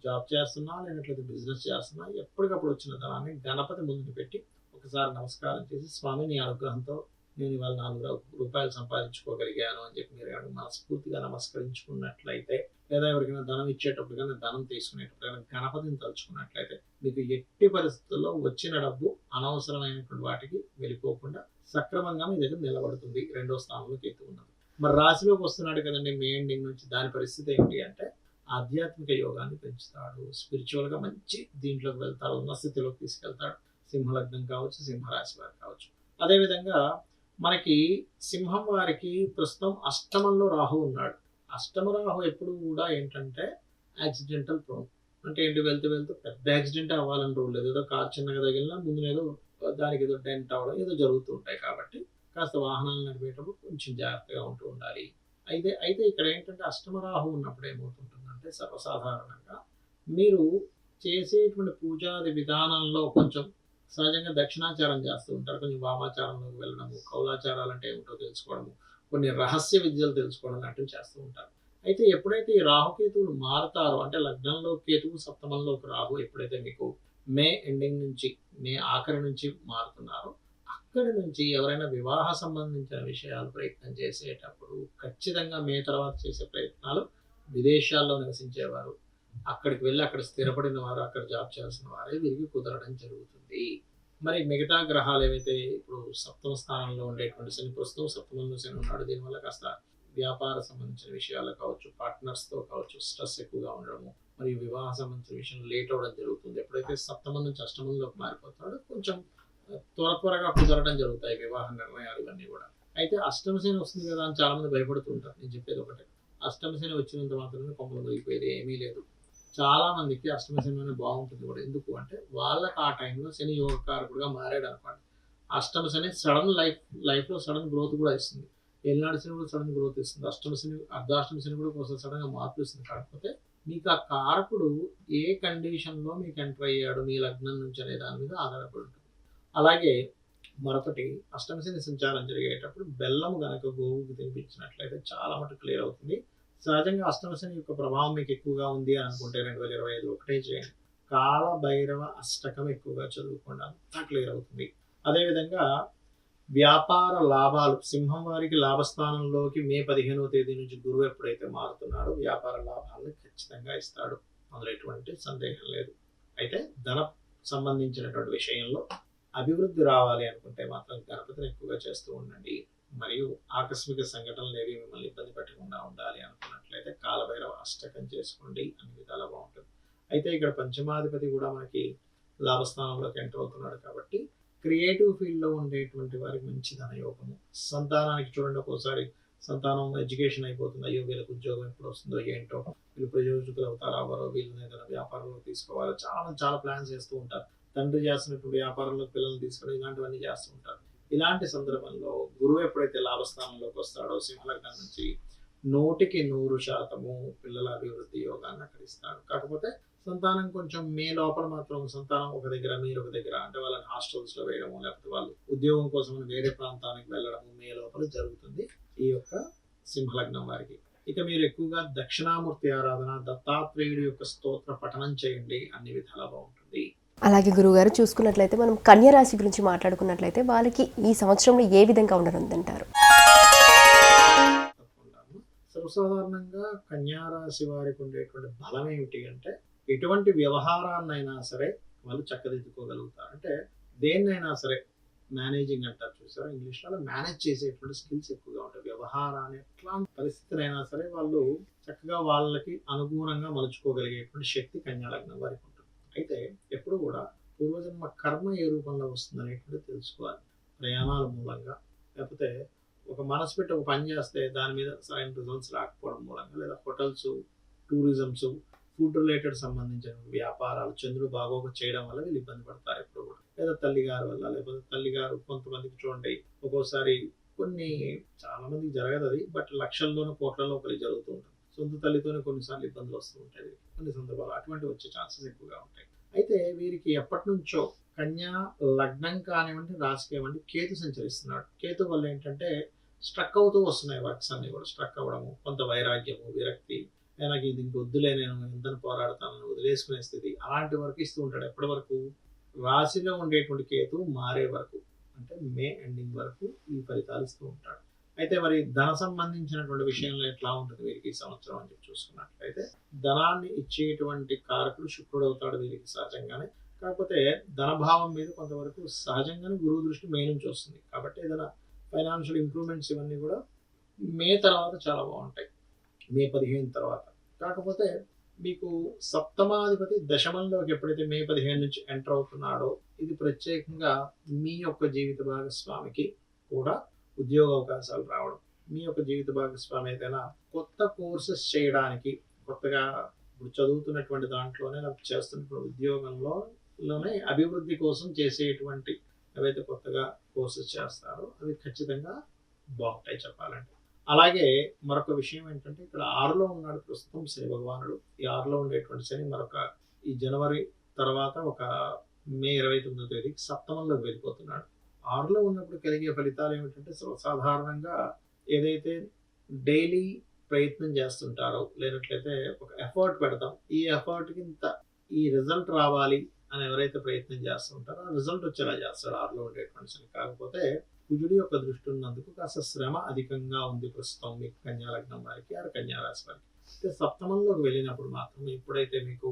జాబ్ చేస్తున్నా లేనట్లయితే బిజినెస్ చేస్తున్నా, ఎప్పటికప్పుడు వచ్చిన ధనాన్ని గణపతి ముందు పెట్టి ఒకసారి నమస్కారం చేసి, స్వామి నీ అనుగ్రహంతో నేను ఇవాళ 4 రూపాయలు సంపాదించుకోగలిగాను అని చెప్పి మీరు మనస్ఫూర్తిగా నమస్కరించుకున్నట్లయితే, లేదా ఎవరికైనా ధనం ఇచ్చేటప్పుడు కానీ ధనం తీసుకునేటప్పుడు కానీ గణపతిని తలుచుకున్నట్లయితే మీకు ఎట్టి పరిస్థితుల్లో వచ్చిన డబ్బు అనవసరమైనటువంటి వాటికి వెళ్ళిపోకుండా సక్రమంగా మీ దగ్గర నిలబడుతుంది. 2వ స్థానంలో కేతు ఉన్నది. మరి రాశిలోకి వస్తున్నాడు కదండి మే ఎండింగ్ నుంచి, దాని పరిస్థితి ఏంటి అంటే ఆధ్యాత్మిక యోగాన్ని పెంచుతాడు, స్పిరిచువల్గా మంచి దీంట్లోకి వెళ్తాడు, ఉన్న స్థితిలోకి తీసుకెళ్తాడు. సింహలగ్నం కావచ్చు, సింహరాశి వారు కావచ్చు. అదేవిధంగా మనకి సింహం వారికి ప్రస్తుతం అష్టమంలో రాహు ఉన్నాడు. అష్టమ రాహు ఎప్పుడు కూడా ఏంటంటే యాక్సిడెంటల్ ప్రోన్. అంటే ఏంటి, వెళ్తూ పెద్ద యాక్సిడెంట్ అవ్వాలని రూల్ లేదు. ఏదో కార్ చిన్నగా తగిలినా ముందు ఏదో దానికి ఏదో డెంట్ అవ్వడం ఏదో జరుగుతూ ఉంటాయి. కాబట్టి కాస్త వాహనాలు నడిపేటప్పుడు కొంచెం జాగ్రత్తగా ఉంటూ ఉండాలి. అయితే ఇక్కడ ఏంటంటే అష్టమ రాహు ఉన్నప్పుడు ఏమవుతుంటుందంటే సర్వసాధారణంగా మీరు చేసేటువంటి పూజాది విధానంలో కొంచెం సహజంగా దక్షిణాచారం చేస్తూ ఉంటారు, కొంచెం వామాచారంలోకి వెళ్ళడము, కౌలాచారాలు అంటే ఏమిటో తెలుసుకోవడము, కొన్ని రహస్య విద్యలు తెలుసుకోవడం లాంటివి చేస్తూ ఉంటారు. అయితే ఎప్పుడైతే ఈ రాహుకేతువులు మారుతారో, అంటే లగ్నంలో కేతువు, సప్తమంలోకి రాహు ఎప్పుడైతే మీకు మే ఎండింగ్ నుంచి, మే ఆఖరి నుంచి మారుతున్నారో, అక్కడి నుంచి ఎవరైనా వివాహ సంబంధించిన విషయాలు ప్రయత్నం చేసేటప్పుడు ఖచ్చితంగా మే తర్వాత చేసే ప్రయత్నాలు విదేశాల్లో నివసించేవారు, అక్కడికి వెళ్ళి అక్కడ స్థిరపడిన వారు, అక్కడ జాబ్ చేసిన వారే వీరికి కుదరడం జరుగుతుంది. మరి మిగతా గ్రహాలు ఏవైతే ఇప్పుడు సప్తమ స్థానంలో ఉండేటువంటి శని, ప్రస్తుతం సప్తమంలో శని ఉన్నాడు, దీనివల్ల కాస్త వ్యాపార సంబంధించిన విషయాలు కావచ్చు, పార్ట్నర్స్తో కావచ్చు స్ట్రెస్ ఎక్కువగా ఉండడము, మరియు వివాహ సంబంధించిన విషయం లేట్ అవ్వడం జరుగుతుంది. ఎప్పుడైతే సప్తమం నుంచి అష్టమంలోకి మారిపోతాడో కొంచెం త్వరగా కుదరడం జరుగుతాయి వివాహ నిర్ణయాలు ఇవన్నీ కూడా. అయితే అష్టమ శని వస్తుంది కదా అని చాలా మంది భయపడుతూ ఉంటారు. నేను చెప్పేది ఒకటే, అష్టమ శని వచ్చినంత మాత్రమే కొమ్మలు దొరికిపోయేది ఏమీ లేదు. చాలా మందికి అష్టమ శని బాగుంటుంది కూడా. ఎందుకు అంటే వాళ్ళకి ఆ టైంలో శని యోగకారకుడుగా మారాడు అనుకోండి. అష్టమ శని సడన్ లైఫ్లో సడన్ గ్రోత్ కూడా ఇస్తుంది. ఏలినాడు శని కూడా సడన్ గ్రోత్ ఇస్తుంది. అష్టమ శని, అర్ధాష్టమ శని కూడా ఒకసారి సడన్గా మార్పు ఇస్తుంది. కాకపోతే మీకు ఆ కారకుడు ఏ కండిషన్లో మీకు ఎంటర్ అయ్యాడు మీ లగ్నం నుంచి అనే దాని మీద ఆధారపడి ఉంటుంది. అలాగే మరొకటి, అష్టమ శని సంచారం జరిగేటప్పుడు బెల్లం గనక గోవుకి తినిపించినట్లయితే చాలా మటుకు క్లియర్ అవుతుంది. సహజంగా అష్టమ శని యొక్క ప్రభావం మీకు ఎక్కువగా ఉంది అని అనుకుంటే 2025 ఒకటే చేయండి. కాల భైరవ అష్టకం ఎక్కువగా చదువుకోండి, అంతా క్లియర్ అవుతుంది. అదేవిధంగా వ్యాపార లాభాలు, సింహం వారికి లాభస్థానంలోకి మే 15వ తేదీ నుంచి గురువు ఎప్పుడైతే మారుతున్నాడో వ్యాపార లాభాలను ఖచ్చితంగా ఇస్తాడు, అందులో ఎటువంటి సందేహం లేదు. అయితే ధన సంబంధించినటువంటి విషయంలో అభివృద్ధి రావాలి అనుకుంటే మాత్రం గణపతిని ఎక్కువగా చేస్తూ ఉండండి. మరియు ఆకస్మిక సంఘటనలు ఏవి మిమ్మల్ని ఇబ్బంది పెట్టకుండా ఉండాలి అనుకున్నట్లయితే కాలభైరవ అష్టకం చేసుకోండి, అన్ని విధాలా బాగుంటుంది. అయితే ఇక్కడ పంచమాధిపతి కూడా మనకి లాభస్థానంలోకి ఎంటర్ అవుతున్నాడు కాబట్టి క్రియేటివ్ ఫీల్డ్లో ఉండేటువంటి వారికి మంచి ధనయోగము. సంతానానికి చూడండి, ఒక్కోసారి సంతానం ఎడ్యుకేషన్ అయిపోతుంది, అయ్యో వీళ్ళకి ఉద్యోగం ఎప్పుడు వస్తుందో ఏంటో, వీళ్ళు ప్రయోజకులు అవుతారా అవరో, వీళ్ళని ఏదైనా వ్యాపారంలో తీసుకోవాలి, చాలా ప్లాన్స్ చేస్తూ ఉంటారు. తండ్రి చేస్తున్నటువంటి వ్యాపారంలో పిల్లల్ని తీసుకోవడం, ఇలాంటివన్నీ చేస్తూ ఉంటారు. ఇలాంటి సందర్భంలో గురువు ఎప్పుడైతే లాభస్థానంలోకి వస్తాడో సింహలగ్నం నుంచి 100% పిల్లల అభివృద్ధి యోగాన్ని అక్కడ ఇస్తాడు. కాకపోతే సంతానం కొంచెం మే లోపల మాత్రం సంతానం ఒక దగ్గర మీరు ఒక దగ్గర, అంటే వాళ్ళని హాస్టల్స్ లో వేయడము, లేకపోతే వాళ్ళు ఉద్యోగం కోసం వేరే ప్రాంతానికి వెళ్ళడము మే లోపల జరుగుతుంది ఈ యొక్క సింహలగ్నం వారికి. ఇక మీరు ఎక్కువగా దక్షిణామూర్తి ఆరాధన, దత్తాత్రేయుడి యొక్క స్తోత్ర పఠనం చేయండి, అన్ని విధాలా బాగుంటుంది. అలాగే గురువుగారు చూసుకున్నట్లయితే మనం కన్యా రాశి గురించి మాట్లాడుకున్నట్లయితే వాళ్ళకి ఈ సంవత్సరంలో ఏ విధంగా ఉండనుందంటారు? సర్వసాధారణంగా కన్యా రాశి వారికి ఉండేటువంటి బలం ఏమిటి అంటే, ఎటువంటి వ్యవహారాన్నైనా సరే వాళ్ళు చక్కదిద్దుకోగలుగుతారు. అంటే దేన్నైనా సరే మేనేజింగ్ అంటారు చూసారా ఇంగ్లీష్లో, అలా మేనేజ్ చేసేటువంటి స్కిల్స్ ఎక్కువగా ఉంటాయి. వ్యవహారాన్ని ఎట్లాంటి పరిస్థితులైనా సరే వాళ్ళు చక్కగా వాళ్ళకి అనుగుణంగా మలుచుకోగలిగేటువంటి శక్తి కన్యా లగ్నం వారికి ఉంటుంది. అయితే ఎప్పుడు కూడా పూర్వజన్మ కర్మ ఏ రూపంలో వస్తుంది అనేటువంటి తెలుసుకోవాలి. ప్రయాణాల మూలంగా, లేకపోతే ఒక మనసు పెట్టి ఒక పని చేస్తే దాని మీద సరైన రిజల్ట్స్ రాకపోవడం మూలంగా, లేదా హోటల్స్, టూరిజమ్స్, ఫుడ్ రిలేటెడ్ సంబంధించిన వ్యాపారాలు చంద్రుడు బాగోక చేయడం వల్ల వీళ్ళు ఇబ్బంది పడతారు ఎప్పుడు కూడా. లేదా తల్లిగారు వల్ల, లేకపోతే తల్లిగారు కొంతమందికి చూడండి ఒక్కోసారి కొన్ని చాలా మందికి జరగదు అది, బట్ లక్షల్లోనూ కోట్లలో ఒకరికి జరుగుతూ ఉంటుంది. సొంత తల్లితోనే కొన్నిసార్లు ఇబ్బందులు వస్తూ ఉంటాయి, కొన్ని సందర్భాలు అటువంటి వచ్చే ఛాన్సెస్ ఎక్కువగా ఉంటాయి. అయితే వీరికి ఎప్పటి నుంచో కన్యా లగ్నం కానివ్వండి, రాశి కానివ్వండి, కేతు సంచరిస్తున్నాడు. కేతు వల్ల ఏంటంటే స్ట్రక్ అవుతూ వస్తున్నాయి వర్క్స్ అన్ని కూడా, స్ట్రక్ అవ్వడము, కొంత వైరాగ్యము, విరక్తి, నాకు ఇది ఇంక వద్దులే, నేను ఎంతని పోరాడతానని వదిలేసుకునే స్థితి, అలాంటి వరకు ఇస్తూ ఉంటాడు. ఎప్పటి వరకు? రాశిలో ఉండేటువంటి కేతు మారే వరకు, అంటే మే ఎండింగ్ వరకు ఈ ఫలితాలు ఇస్తూ ఉంటాడు. అయితే మరి ధన సంబంధించినటువంటి విషయంలో ఎట్లా ఉంటుంది వీరికి ఈ సంవత్సరం అని చెప్పి చూసుకున్నట్లయితే, ధనాన్ని ఇచ్చేటువంటి కారకుడు శుక్రుడు అవుతాడు వీరికి సహజంగానే. కాకపోతే ధనభావం మీద కొంతవరకు సహజంగానే గురువు దృష్టి మే నుంచి వస్తుంది కాబట్టి ఏదైనా ఫైనాన్షియల్ ఇంప్రూవ్మెంట్స్ ఇవన్నీ కూడా మే తర్వాత చాలా బాగుంటాయి, మే 15 తర్వాత. కాకపోతే మీకు సప్తమాధిపతి దశమంలోకి ఎప్పుడైతే మే 15 నుంచి ఎంటర్ అవుతున్నాడో, ఇది ప్రత్యేకంగా మీ యొక్క జీవిత భాగస్వామికి కూడా ఉద్యోగ అవకాశాలు రావడం, మీ యొక్క జీవిత భాగస్వామి ఏదైనా కొత్త కోర్సెస్ చేయడానికి, కొత్తగా ఇప్పుడు చదువుతున్నటువంటి దాంట్లోనే నాకు చేస్తున్నటువంటి ఉద్యోగంలోనే అభివృద్ధి కోసం చేసేటువంటి ఏవైతే కొత్తగా కోర్సెస్ చేస్తారో అవి ఖచ్చితంగా బాగుంటాయి చెప్పాలంటే. అలాగే మరొక విషయం ఏంటంటే, ఇక్కడ 6లో ఉన్నాడు ప్రస్తుతం శని భగవానుడు. ఈ 6లో ఉండేటువంటి శని మరొక ఈ జనవరి తర్వాత ఒక మే 29వ తేదీకి సప్తమంలోకి వెళ్ళిపోతున్నాడు. 6లో ఉన్నప్పుడు కలిగే ఫలితాలు ఏమిటంటే, సాధారణంగా ఏదైతే డైలీ ప్రయత్నం చేస్తుంటారో, లేనట్లయితే ఒక ఎఫర్ట్ పెడతాం, ఈ ఎఫర్ట్కి ఇంత ఈ రిజల్ట్ రావాలి అని ఎవరైతే ప్రయత్నం చేస్తుంటారో ఆ రిజల్ట్ వచ్చేలా చేస్తాడు 6లో ఉండేటువంటి శని. కాకపోతే కుజుడి యొక్క దృష్టి ఉన్నందుకు కాస్త శ్రమ అధికంగా ఉంది ప్రస్తుతం మీకు కన్యా లగ్నం వారికి, కన్యా రాశి వారికి. అయితే సప్తమంలోకి వెళ్ళినప్పుడు మాత్రం ఎప్పుడైతే మీకు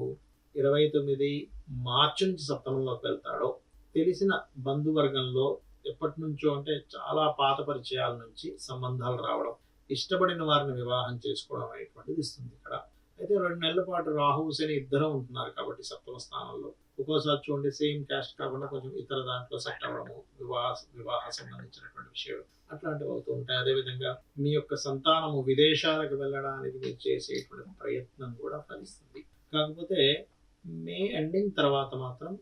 29 మార్చి నుంచి సప్తమంలోకి వెళ్తాడో, తెలిసిన బంధువర్గంలో ఎప్పటి నుంచో అంటే చాలా పాత పరిచయాల నుంచి సంబంధాలు రావడం, ఇష్టపడిన వారిని వివాహం చేసుకోవడం అనేటువంటిది ఇస్తుంది ఇక్కడ. అయితే 2 నెలల పాటు రాహువు శని ఇద్దరు ఉంటున్నారు కాబట్టి సప్తమ స్థానంలో, ఒక్కోసారి చూడండి సేమ్ క్యాస్ట్ కాకుండా కొంచెం ఇతర దాంట్లో సెట్ అవ్వడము, వివాహ సంబంధించినటువంటి విషయాలు అట్లాంటివి అవుతూ ఉంటాయి. అదేవిధంగా మీ యొక్క సంతానము విదేశాలకు వెళ్ళడానికి మీరు చేసేటువంటి ప్రయత్నం కూడా ఫలిస్తుంది. కాకపోతే మే ఎండింగ్ తర్వాత మాత్రం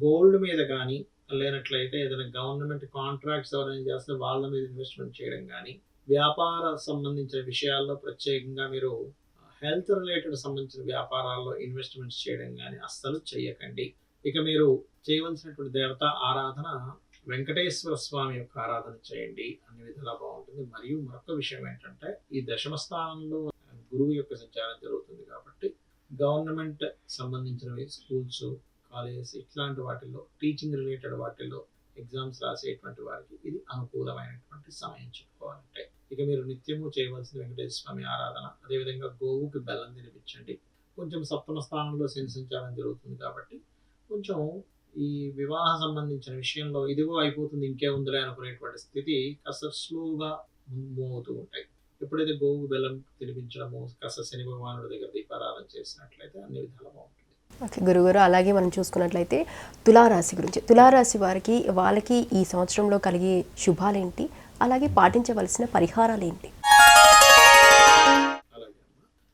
గోల్డ్ మీద కానీ, లేనట్లయితే ఏదైనా గవర్నమెంట్ కాంట్రాక్ట్స్ ఎవరైనా చేస్తే వాళ్ళ మీద ఇన్వెస్ట్మెంట్ చేయడం కానీ, వ్యాపార సంబంధించిన విషయాల్లో ప్రత్యేకంగా మీరు హెల్త్ రిలేటెడ్ సంబంధించిన వ్యాపారాల్లో ఇన్వెస్ట్మెంట్స్ చేయడం కానీ అస్సలు చేయకండి. ఇక మీరు చేయవలసినటువంటి దేవత ఆరాధన వెంకటేశ్వర స్వామి యొక్క ఆరాధన చేయండి, అన్ని విధాలా బాగుంటుంది. మరియు మరొక విషయం ఏంటంటే ఈ దశమ స్థానంలో గురువు యొక్క సంచారం జరుగుతుంది కాబట్టి గవర్నమెంట్ సంబంధించినవి స్కూల్స్, కాలేజెస్ ఇట్లాంటి వాటిల్లో టీచింగ్ రిలేటెడ్ వాటిల్లో ఎగ్జామ్స్ రాసేటువంటి వారికి ఇది అనుకూలమైనటువంటి సమయం చెప్పుకోవాలంటే. ఇక మీరు నిత్యము చేయవలసిన వెంకటేశ్వర స్వామి ఆరాధన, అదేవిధంగా గోవుకి బెల్లం తినిపించండి. కొంచెం సప్తమ స్థానంలో శని సంచారం జరుగుతుంది కాబట్టి కొంచెం ఈ వివాహ సంబంధించిన విషయంలో ఇదిగో అయిపోతుంది ఇంకే ఉందిలే అనుకునేటువంటి స్థితి కాస్త స్లోగా మూవ్ అవుతూ ఉంటాయి. ఎప్పుడైతే గోవుకు బెల్లం తినిపించడము, కాస్త శని భగవానుడి దగ్గర దీపారాధన చేసినట్లయితే అన్ని విధాలు బాగుంటుంది. ఓకే గురుగారు, అలాగే మనం చూసుకున్నట్లయితే తులారాశి గురించి, తులారాశి వారికి వాళ్ళకి ఈ సంవత్సరంలో కలిగే శుభాలేంటి, అలాగే పాటించవలసిన పరిహారాలు ఏంటి? అలాగే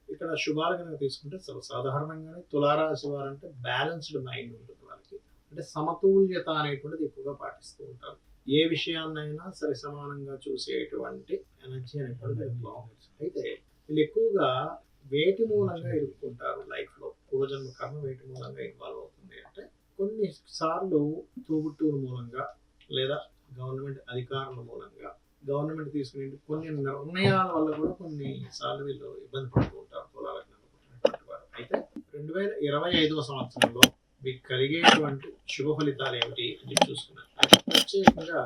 ఇక్కడ శుభాలు కనుక తీసుకుంటే సాధారణంగానే తులారాశి వారంటే బ్యాలెన్స్డ్ మైండ్ ఉంటుంది వాళ్ళకి. అంటే సమతుల్యత అనేటువంటిది ఎక్కువగా పాటిస్తూ ఉంటారు. ఏ విషయాన్నైనా సరి సమానంగా చూసేటువంటి ఎనర్జీ అనేటువంటిది బాగుంటుంది. అయితే వీళ్ళు ఎక్కువగా వేటి మూలంగా ఇరుక్కుంటారు లైఫ్ లో, పూర్వజన్మ కర్మ వేటి మూలంగా ఇన్వాల్వ్ అవుతుంది అంటే కొన్నిసార్లు తోబుట్టువుల మూలంగా లేదా గవర్నమెంట్ అధికారుల మూలంగా, గవర్నమెంట్ తీసుకునే కొన్ని నిర్ణయాల వల్ల కూడా కొన్నిసార్లు వీళ్ళు ఇబ్బంది పడుతూ ఉంటారు తులాలగ్నంలో పుట్టినటువంటి వారు. అయితే 2025వ సంవత్సరంలో మీకు కలిగేటువంటి శుభ ఫలితాలు ఏమిటి అని చూసుకున్నారు. ప్రత్యేకంగా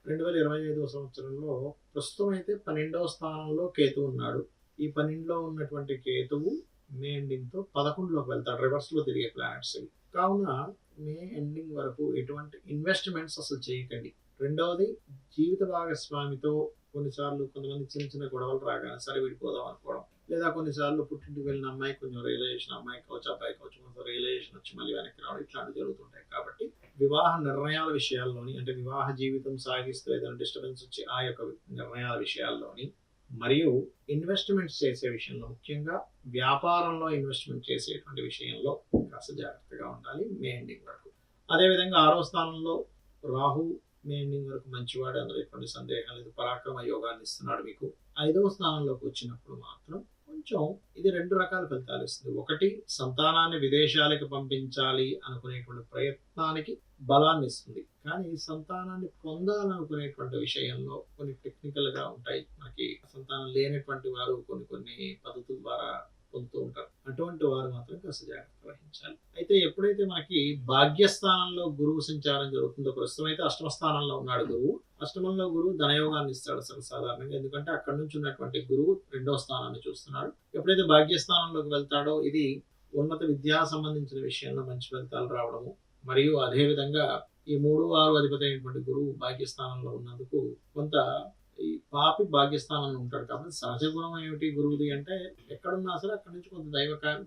2025వ సంవత్సరంలో ప్రస్తుతం అయితే 12వ స్థానంలో కేతు ఉన్నాడు. ఈ 12లో ఉన్నటువంటి కేతువు మే ఎండింగ్ తో 11లోకి వెళ్తాడు. రివర్స్ లో తిరిగే ప్లానెట్స్ ఇవి. కావున మే ఎండింగ్ వరకు ఎటువంటి ఇన్వెస్ట్మెంట్స్ అసలు చేయకండి. రెండవది, జీవిత భాగస్వామితో కొన్నిసార్లు కొంతమంది చిన్న చిన్న గొడవలు రాగానే సరే విడిపోదాం అనుకోవడం, లేదా కొన్నిసార్లు పుట్టింటికి వెళ్ళిన అమ్మాయి కొంచెం రియలైజేషన్, అమ్మాయి కావచ్చు అబ్బాయి కావచ్చు కొంచెం రియలైజేషన్ వచ్చి మళ్ళీ వెనక్కి రావడం ఇట్లాంటివి జరుగుతుంటాయి. కాబట్టి వివాహ నిర్ణయాల విషయాల్లోని, అంటే వివాహ జీవితం సాగిస్తూ ఏదైనా డిస్టర్బెన్స్ వచ్చి ఆ యొక్క నిర్ణయాల విషయాల్లోని, మరియు ఇన్వెస్ట్మెంట్స్ చేసే విషయంలో, ముఖ్యంగా వ్యాపారంలో ఇన్వెస్ట్మెంట్ చేసేటువంటి విషయంలో కాస్త జాగ్రత్తగా ఉండాలి మే ఎండింగ్ వరకు. అదేవిధంగా 6వ స్థానంలో రాహు మే ఎండింగ్ వరకు మంచివాడు, అందులో ఎటువంటి సందేహం లేదు, పరాక్రమ యోగాన్ని ఇస్తున్నాడు మీకు. 5వ స్థానంలోకి వచ్చినప్పుడు మాత్రం కొంచెం ఇది 2 రకాల ఫలితాలు ఇస్తుంది. ఒకటి, సంతానాన్ని విదేశాలకు పంపించాలి అనుకునేటువంటి ప్రయత్నానికి బలాన్ని ఇస్తుంది. కానీ సంతానాన్ని పొందాలనుకునేటువంటి విషయంలో కొన్ని టెక్నికల్ గా ఉంటాయి. మనకి సంతానం లేనటువంటి వారు కొన్ని పద్ధతుల ద్వారా పొందుతూ ఉంటారు. అటువంటి వారు మాత్రం కాస్త జాగ్రత్త వహించాలి. అయితే ఎప్పుడైతే మనకి భాగ్యస్థానంలో గురువు సంచారం జరుగుతుందో, ప్రస్తుతం అయితే 8వ స్థానంలో ఉన్నాడు గురువు. అష్టమంలో గురువు ధనయోగాన్ని ఇస్తాడు సర్వసాధారణంగా, ఎందుకంటే అక్కడి నుంచి ఉన్నటువంటి గురువు 2వ స్థానాన్ని చూస్తున్నాడు. ఎప్పుడైతే భాగ్యస్థానంలోకి వెళ్తాడో ఇది ఉన్నత విద్యా సంబంధించిన విషయంలో మంచి ఫలితాలు రావడము, మరియు అదేవిధంగా ఈ 3, 6 అధిపతి అయినటువంటి గురువు భాగ్యస్థానంలో ఉన్నందుకు కొంత ఈ పాపి భాగ్యస్థానంలో ఉంటాడు. కాబట్టి సహజ గుణం ఏమిటి గురువుది అంటే ఎక్కడున్నా సరే అక్కడి నుంచి కొంత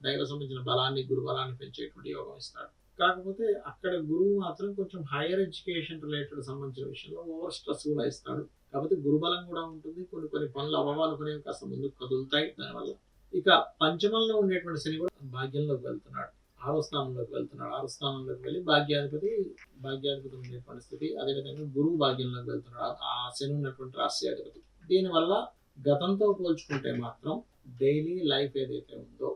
దైవ సంబంధించిన బలాన్ని, గురు బలాన్ని పెంచేటువంటి యోగం ఇస్తాడు. కాకపోతే అక్కడ గురువు మాత్రం కొంచెం హైయర్ ఎడ్యుకేషన్ రిలేటెడ్ సంబంధించిన విషయంలో ఓవర్ స్ట్రెస్ కూడా ఇస్తాడు. కాబట్టి గురుబలం కూడా ఉంటుంది. కొన్ని పనులు అవ్వాలనుకునేవి కాస్త ముందుకు కదులుతాయి దానివల్ల. ఇక పంచమంలో ఉండేటువంటి శని కూడా భాగ్యంలోకి వెళ్తున్నాడు, 6వ స్థానంలోకి వెళ్తున్నాడు. 6వ స్థానంలోకి వెళ్ళి భాగ్యాధిపతి ఉండే పరిస్థితి. అదేవిధంగా గురువు భాగ్యంలోకి వెళ్తున్నాడు, ఆ శని ఉన్నటువంటి రాశ్యాధిపతి. దీనివల్ల గతంతో పోల్చుకుంటే మాత్రం డైలీ లైఫ్ ఏదైతే ఉందో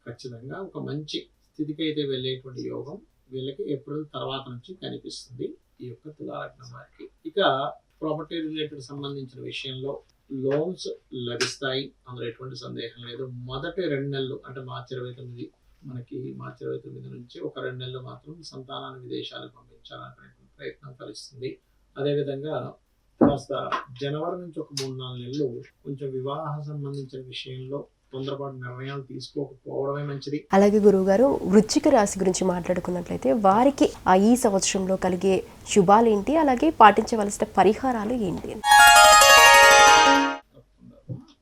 ఖచ్చితంగా ఒక మంచి స్థితికి అయితే వెళ్ళేటువంటి యోగం వీళ్ళకి ఏప్రిల్ తర్వాత నుంచి కనిపిస్తుంది ఈ యొక్క తులాలగ్నం వారికి. ఇక ప్రాపర్టీ రిలేటెడ్ సంబంధించిన విషయంలో లోన్స్ లభిస్తాయి, అందులో ఎటువంటి సందేహం లేదు. మొదటి 2 నెలలు అంటే మార్చి 29 నుంచి ఒక 2 నెలలు మాత్రం సంతానాన్ని విదేశాలకు పంపించాలనే ప్రయత్నం ఫలిస్తుంది. అదేవిధంగా కాస్త జనవరి నుంచి ఒక 3-4 నెలలు కొంచెం వివాహ సంబంధించిన విషయంలో తొందరపాటు నిర్ణయాలు తీసుకోకపోవడమే మంచిది. అలాగే గురువు గారు, వృశ్చిక రాశి గురించి మాట్లాడుకున్నట్లయితే వారికి ఈ సంవత్సరంలో కలిగే శుభాలు ఏంటి, అలాగే పాటించవలసిన పరిహారాలు ఏంటి?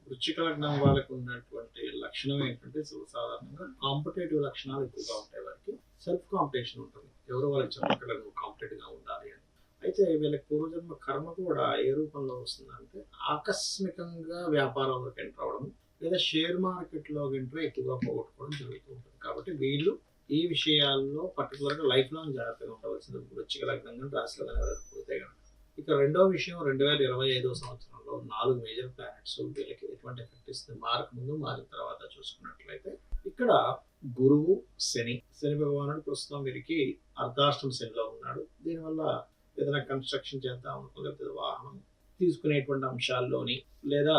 వృశ్చిక లగ్నం వాళ్ళకు ఉన్నటువంటి లక్షణం ఏంటంటే సాధారణంగా కాంపిటేటివ్ లక్షణాలు ఎక్కువగా ఉంటాయి. వారికి సెల్ఫ్ కాంపిటీషన్ ఉంటుంది, ఎవరో వాళ్ళకి చెప్పగలరు కాంపిటేటివ్ గా ఉండాలి అని. అయితే వీళ్ళకి పూర్వజన్మ కర్మ కూడా ఏ రూపంలో వస్తుందంటే ఆకస్మికంగా వ్యాపారంలోకి ఎంటర్ అవ్వడం, లేదా షేర్ మార్కెట్ లో ఎంటర్ ఎక్కువగా పోగొట్టుకోవడం జరుగుతూ ఉంటుంది. కాబట్టి వీళ్ళు ఈ విషయాల్లో పర్టికులర్ గా లైఫ్ లాంగ్ జాగ్రత్తగా ఉండవలసింది వృశ్చిక లగ్నంగా రాశిలో పూర్తే కనుక. ఇక రెండో విషయం, 2025వ సంవత్సరంలో 4 మేజర్ ప్లానెట్స్ వీళ్ళకి ఎటువంటి ఎఫెక్ట్ ఇస్తుంది, మారక ముందు మారిన తర్వాత చూసుకున్నట్లయితే ఇక్కడ గురువు, శని భగవానుడు ప్రస్తుతం వీరికి అర్ధాష్టమ శనిలో ఉన్నాడు. దీనివల్ల ఏదైనా కన్స్ట్రక్షన్ చేద్దాం అనుకో, లేకపోతే వాహనం తీసుకునేటువంటి అంశాల్లోని, లేదా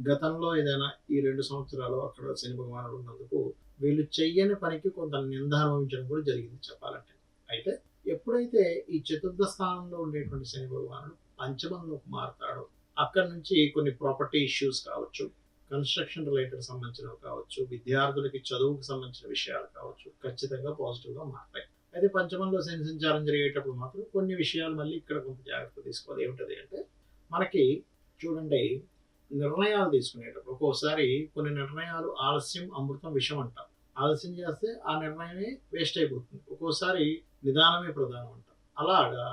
గతంలో ఏదైనా ఈ 2 సంవత్సరాలు అక్కడ శని భగవానుడు ఉన్నందుకు వీళ్ళు చెయ్యని పనికి కొంత నింద అనుభవించడం కూడా జరిగింది చెప్పాలంటే. అయితే ఎప్పుడైతే ఈ చతుర్థ స్థానంలో ఉండేటువంటి శని భగవానుడు పంచమంలోకి మారుతాడో, అక్కడి నుంచి కొన్ని ప్రాపర్టీ ఇష్యూస్ కావచ్చు, కన్స్ట్రక్షన్ రిలేటెడ్ సంబంధించినవి కావచ్చు, విద్యార్థులకి చదువుకు సంబంధించిన విషయాలు కావచ్చు, ఖచ్చితంగా పాజిటివ్గా మారుతాయి. అయితే పంచమంలో శని సంచారం జరిగేటప్పుడు మాత్రం కొన్ని విషయాలు మళ్ళీ ఇక్కడ కొంత జాగ్రత్త తీసుకోవాలి. ఏమిటది అంటే, మనకి చూడండి, నిర్ణయాలు తీసుకునేటప్పుడు ఒక్కోసారి కొన్ని నిర్ణయాలు ఆలస్యం అమృతం విషం అంటాం. ఆలస్యం చేస్తే ఆ నిర్ణయమే వేస్ట్ అయిపోతుంది. ఒక్కోసారి నిదానమే ప్రధానం అంటాం. అలాగా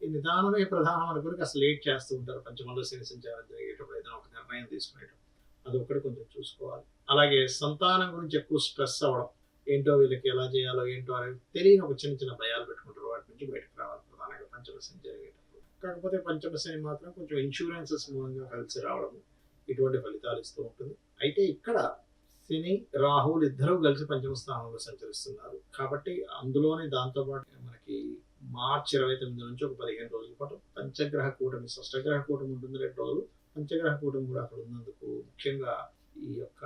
ఈ నిదానమే ప్రధానం అనుకుని అసలు లేట్ చేస్తూ ఉంటారు పంచమంలో శని సంచారం జరిగేటప్పుడు ఏదైనా ఒక నిర్ణయం తీసుకునేటప్పుడు. అది ఒకటి కొంచెం చూసుకోవాలి. అలాగే సంతానం గురించి ఎక్కువ స్ట్రెస్ అవ్వడం, ఏంటో వీళ్ళకి ఎలా చేయాలో ఏంటో అనేది తెలియని ఒక చిన్న చిన్న భయాలు పెట్టుకుంటారు. వాటి నుంచి బయటకు రావాలి ప్రధానంగా పంచమ శని జరిగేటప్పుడు. కాకపోతే పంచమ శని మాత్రం కొంచెం ఇన్సూరెన్సెస్ మూలంగా కలిసి రావడం ఇటువంటి ఫలితాలు ఇస్తూ ఉంటుంది. అయితే ఇక్కడ శని, రాహువులు ఇద్దరూ కలిసి పంచమ స్థానంలో సంచరిస్తున్నారు కాబట్టి అందులోనే దాంతోపాటు మనకి మార్చి 29 నుంచి ఒక 15 రోజుల పాటు పంచగ్రహ కూటమి, షష్టగ్రహ కూటమి ఉంటుంది 2 రోజులు. పంచగ్రహ కూటమి కూడా అక్కడ ఉన్నందుకు ముఖ్యంగా ఈ యొక్క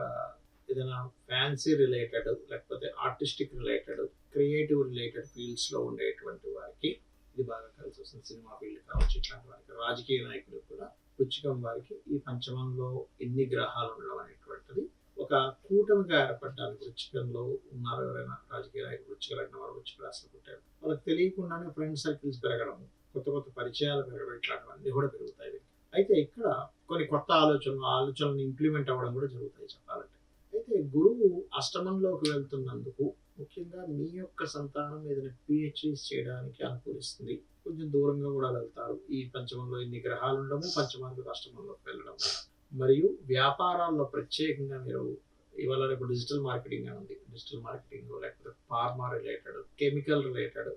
ఏదైనా ఫ్యాన్సీ రిలేటెడ్, లేకపోతే artistic related, creative related fields లో ఉండేటువంటి వారికి ఇది బాగా కలిసి వస్తుంది. సినిమా ఫీల్డ్ కావచ్చు, ఇట్లాంటి వారికి, రాజకీయ నాయకులకు కూడా, వృచ్చికం వారికి ఈ పంచమంలో ఎన్ని గ్రహాలు ఉండడం అనేటువంటిది ఒక కూటమిగా ఏర్పడడానికి. వృచ్చికంలో ఉన్నారు ఎవరైనా రాజకీయ నాయకులు, వృచ్చిక లగ్నం వారు, వృచ్చిక రాశిలో పుట్టారు, వాళ్ళకి తెలియకుండానే ఫ్రెండ్ సర్కిల్స్ పెరగడం, కొత్త కొత్త పరిచయాలు పెరగడం, ఇట్లాంటివన్నీ కూడా పెరుగుతాయి. అయితే ఇక్కడ కొన్ని కొత్త ఆలోచనలు ఇంప్లిమెంట్ అవ్వడం కూడా జరుగుతాయి చెప్పాలంటే. అయితే గురువు అష్టమంలోకి వెళ్తున్నందుకు ముఖ్యంగా మీ యొక్క సంతానం ఏదైనా పిహెచ్డీస్ చేయడానికి అనుకూలిస్తుంది. కొంచెం దూరంగా కూడా వెళ్తారు. ఈ పంచమంలో ఇన్ని గ్రహాలు ఉండడము, పంచమంలో అష్టమంలోకి వెళ్ళడం, మరియు వ్యాపారాల్లో ప్రత్యేకంగా మీరు ఇవాళ రేపు డిజిటల్ మార్కెటింగ్ అని ఉంది. డిజిటల్ మార్కెటింగ్, లేకపోతే ఫార్మా రిలేటెడ్, కెమికల్ రిలేటెడ్,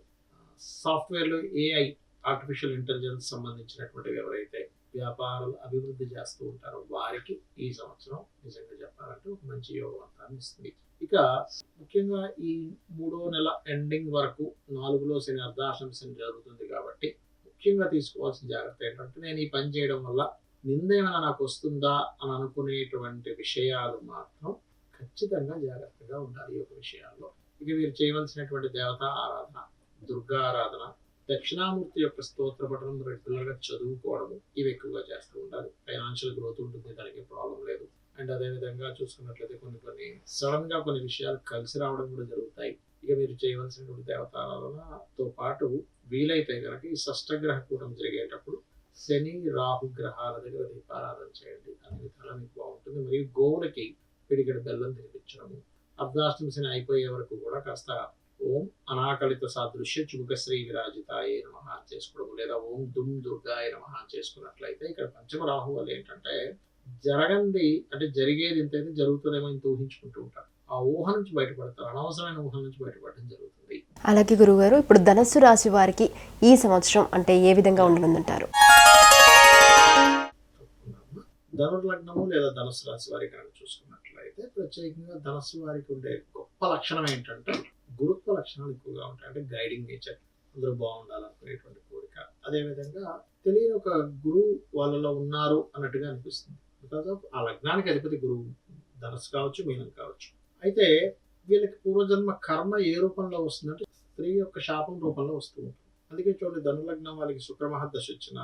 సాఫ్ట్వేర్లో ఏఐ, ఆర్టిఫిషియల్ ఇంటెలిజెన్స్ సంబంధించినటువంటివి ఎవరైతే వ్యాపారాలు అభివృద్ధి చేస్తూ ఉంటారో వారికి ఈ సంవత్సరం నిజంగా చెప్పాలంటే ఒక మంచి యోగవంతాన్ని ఇస్తుంది. ఇక ముఖ్యంగా ఈ 3వ నెల ఎండింగ్ వరకు 4లో శని, అర్ధాష్టమ శని జరుగుతుంది కాబట్టి ముఖ్యంగా తీసుకోవాల్సిన జాగ్రత్త ఏంటంటే, నేను ఈ పని చేయడం వల్ల నింద ఏమైనా నాకు వస్తుందా అని అనుకునేటువంటి విషయాలు మాత్రం ఖచ్చితంగా జాగ్రత్తగా ఉండాలి ఈ యొక్క విషయాల్లో. ఇక మీరు చేయవలసినటువంటి దేవతా ఆరాధన, దుర్గా ఆరాధన, దక్షిణామూర్తి యొక్క స్తోత్ర పఠనం రెగ్యులర్గా చదువుకోవడము, ఇవి ఎక్కువగా చేస్తూ ఉండాలి. ఫైనాన్షియల్ గ్రోత్ ఉంటుంది, దానికి ప్రాబ్లం లేదు. అండ్ అదేవిధంగా చూసుకున్నట్లయితే కొన్ని సడన్ గా కొన్ని విషయాలు కలిసి రావడం కూడా జరుగుతాయి. ఇక మీరు చేయవలసినటువంటి దేవతారాధనతో పాటు వీలైతే కనుక ఈ షష్టగ్రహ కూటమి జరిగేటప్పుడు శని, రాహు గ్రహాల దగ్గర దీపారాధన చేయండి. అన్ని విధాలా మీకు బాగుంటుంది. మరియు గోవులకి పిడికెడు బెల్లం తినిపించడము, అర్ధాష్టమి శని అయిపోయే వరకు కూడా కాస్త ఓం అనాకలిత సాదృశ్య చుముక శ్రీ విరాజితాయ నమః చేసుకోవడం, లేదా ఓం దుమ్ దుర్గాయ నమః చేసుకున్నట్లయితే ఇక్కడ పంచమ రాహు వల్ల ఏంటంటే జరగంది అంటే జరిగేది ఇంతైతే జరుగుతుందేమో ఇంత ఊహించుకుంటూ ఉంటారు. ఆ ఊహ నుంచి బయటపడతారు, అనవసరమైన ఊహ నుంచి బయటపడడం జరుగుతుంది. అలాగే గురుగారు, ఇప్పుడు ధనస్సు రాశి వారికి ఈ సంవత్సరం అంటే ఏ విధంగా ఉండనుందంటారు? ధనుర్లగ్నము లేదా ధనుసు రాశి వారికి కనుక చూసుకున్నట్లయితే ప్రత్యేకంగా ధనస్సు వారికి ఉండే గొప్ప లక్షణం ఏంటంటే గురుత్వ లక్షణాలు ఎక్కువగా ఉంటాయి. అంటే గైడింగ్ నేచర్, అందరూ బాగుండాలనుకునేటువంటి కోరిక. అదేవిధంగా తెలియని ఒక గురువు వాళ్ళలో ఉన్నారు అన్నట్టుగా అనిపిస్తుంది. బికాస్ ఆఫ్ ఆ లగ్నానికి అధిపతి గురువు, ధనస్సు కావచ్చు, మీనం కావచ్చు. అయితే వీళ్ళకి పూర్వజన్మ కర్మ ఏ రూపంలో వస్తుందంటే స్త్రీ యొక్క శాపం రూపంలో వస్తూ ఉంటుంది. అందుకే చూడండి, ధనులగ్నం వాళ్ళకి శుక్ర మహాదశ వచ్చిన,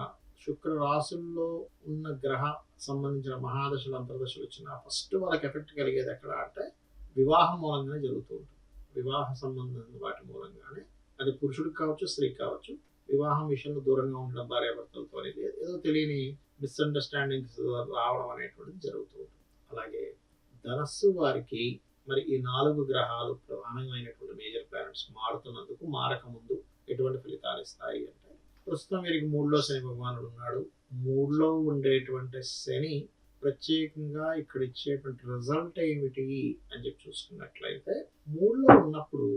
శుక్ర రాశుల్లో ఉన్న గ్రహ సంబంధించిన మహాదశలు, అంతర్దశలు వచ్చిన ఫస్ట్ వాళ్ళకి ఎఫెక్ట్ కలిగేది ఎక్కడ అంటే వివాహం మూలంగానే జరుగుతూ ఉంటుంది. వివాహ సంబంధం వాటి మూలంగానే, అది పురుషుడికి కావచ్చు, స్త్రీ కావచ్చు, వివాహం విషయంలో దూరంగా ఉండడం, భార్యాభర్తలతో ఏదో తెలియని మిస్అండర్స్టాండింగ్స్ రావడం అనేటువంటిది జరుగుతూ ఉంటుంది. అలాగే ధనస్సు వారికి మరి ఈ 4 గ్రహాలు ప్రధానమైనటువంటి మేజర్ ప్లానెట్స్ మారుతున్నందుకు మారకముందు ఎటువంటి ఫలితాలు ఇస్తాయి అంటే, ప్రస్తుతం వీరికి 3లో శని భగవానుడు ఉన్నాడు. 3లో ఉండేటువంటి శని ప్రత్యేకంగా ఇక్కడ ఇచ్చేటువంటి రిజల్ట్ ఏమిటి అని చెప్పి చూసుకున్నట్లయితే, 3లో ఉన్నప్పుడు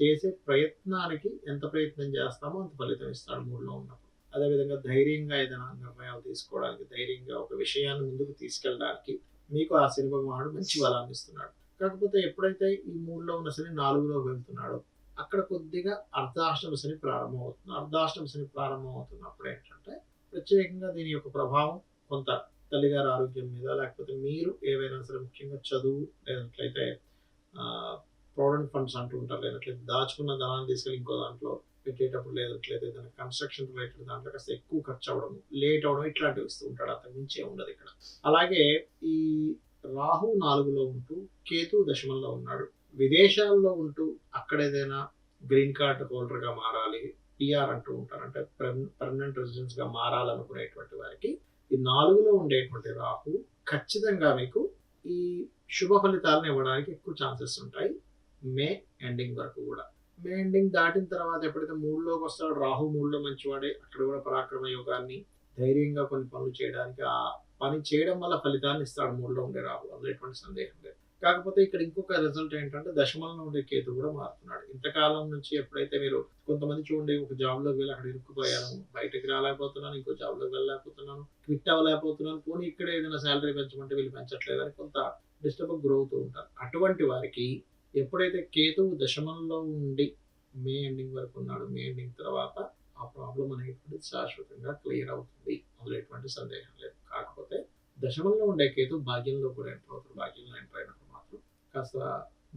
చేసే ప్రయత్నానికి ఎంత ప్రయత్నం చేస్తామో అంత ఫలితం ఇస్తాడు 3లో ఉన్నప్పుడు. అదేవిధంగా ధైర్యంగా ఏదైనా నిర్ణయాలు తీసుకోవడానికి, ధైర్యంగా ఒక విషయాన్ని ముందుకు తీసుకెళ్ళడానికి మీకు ఆ శని భగవానుడు మంచి బలాన్ని ఇస్తున్నాడు. కాకపోతే ఎప్పుడైతే ఈ 3లో ఉన్న శని 4లో వెళ్తున్నాడో అక్కడ కొద్దిగా అర్ధాష్టమ శని ప్రారంభమవుతుంది. అర్ధాష్టమ శని ప్రారంభమవుతున్నప్పుడు ఏంటంటే ప్రత్యేకంగా దీని యొక్క ప్రభావం కొంత తల్లిగారి ఆరోగ్యం మీద, లేకపోతే మీరు ఏవైనా సరే ముఖ్యంగా చదువు, లేనట్లయితే ప్రావిడెంట్ ఫండ్స్ అంటూ ఉంటారు, లేనట్లయితే దాచుకున్న ధనాన్ని తీసుకెళ్ళి ఇంకో దాంట్లో పెట్టేటప్పుడు, లేనట్లయితే ఏదైనా కన్స్ట్రక్షన్ రిలేటెడ్ దాంట్లో కాస్త ఎక్కువ ఖర్చు అవ్వడం, లేట్ అవ్వడం ఇట్లాంటివి ఇస్తూ ఉంటాడు. అంతకు మించి ఉండదు ఇక్కడ. అలాగే ఈ రాహు 4లో ఉంటూ కేతు దశమంలో ఉన్నాడు. విదేశాల్లో ఉంటూ అక్కడ ఏదైనా గ్రీన్ కార్డ్ హోల్డర్ గా మారాలి, పిఆర్ అంటూ ఉంటారు, అంటే పర్మనెంట్ రెసిడెన్స్ గా మారాలనుకునేటువంటి వారికి ఈ 4లో ఉండేటువంటి రాహు ఖచ్చితంగా మీకు ఈ శుభ ఫలితాలను ఇవ్వడానికి ఎక్కువ ఛాన్సెస్ ఉంటాయి మే ఎండింగ్ వరకు కూడా. మే ఎండింగ్ దాటిన తర్వాత ఎప్పుడైతే 3లోకి వస్తాడో రాహు 3లో మంచివాడే, అక్కడ కూడా పరాక్రమ యోగాన్ని, ధైర్యంగా కొన్ని పనులు చేయడానికి, ఆ పని చేయడం వల్ల ఫలితాన్ని ఇస్తాడు 3లో ఉండే రాహు, అందులో ఎటువంటి సందేహం లేదు. కాకపోతే ఇక్కడ ఇంకొక రిజల్ట్ ఏంటంటే దశమంలో ఉండే కేతు కూడా మారుతున్నాడు. ఇంతకాలం నుంచి ఎప్పుడైతే మీరు కొంతమంది చూడండి, ఒక జాబ్ లోకి వెళ్ళి అక్కడ ఇరుక్కుపోయాను, బయటకు రాలేకపోతున్నాను, ఇంకో జాబ్ లోకి వెళ్ళలేకపోతున్నాను, క్విట్ అవ్వలేకపోతున్నాను, పోనీ ఇక్కడ ఏదైనా శాలరీ పెంచమంటే వీళ్ళు పెంచట్లేదు అని కొంత డిస్టర్బ్ గ్రో అవుతూ ఉంటారు. అటువంటి వారికి ఎప్పుడైతే కేతువు దశమంలో ఉండి మే ఎండింగ్ వరకు ఉన్నాడు, మే ఎండింగ్ తర్వాత ఆ ప్రాబ్లం అనేటువంటిది శాశ్వతంగా క్లియర్ అవుతుంది, అందులో ఎటువంటి సందేహం లేదు. కాకపోతే దశమంలో ఉండే కేతు భాగ్యంలో కూడా ఎంటర్ అవుతారు. భాగ్యంలో ఎంటర్ అయినప్పుడు మాత్రం కాస్త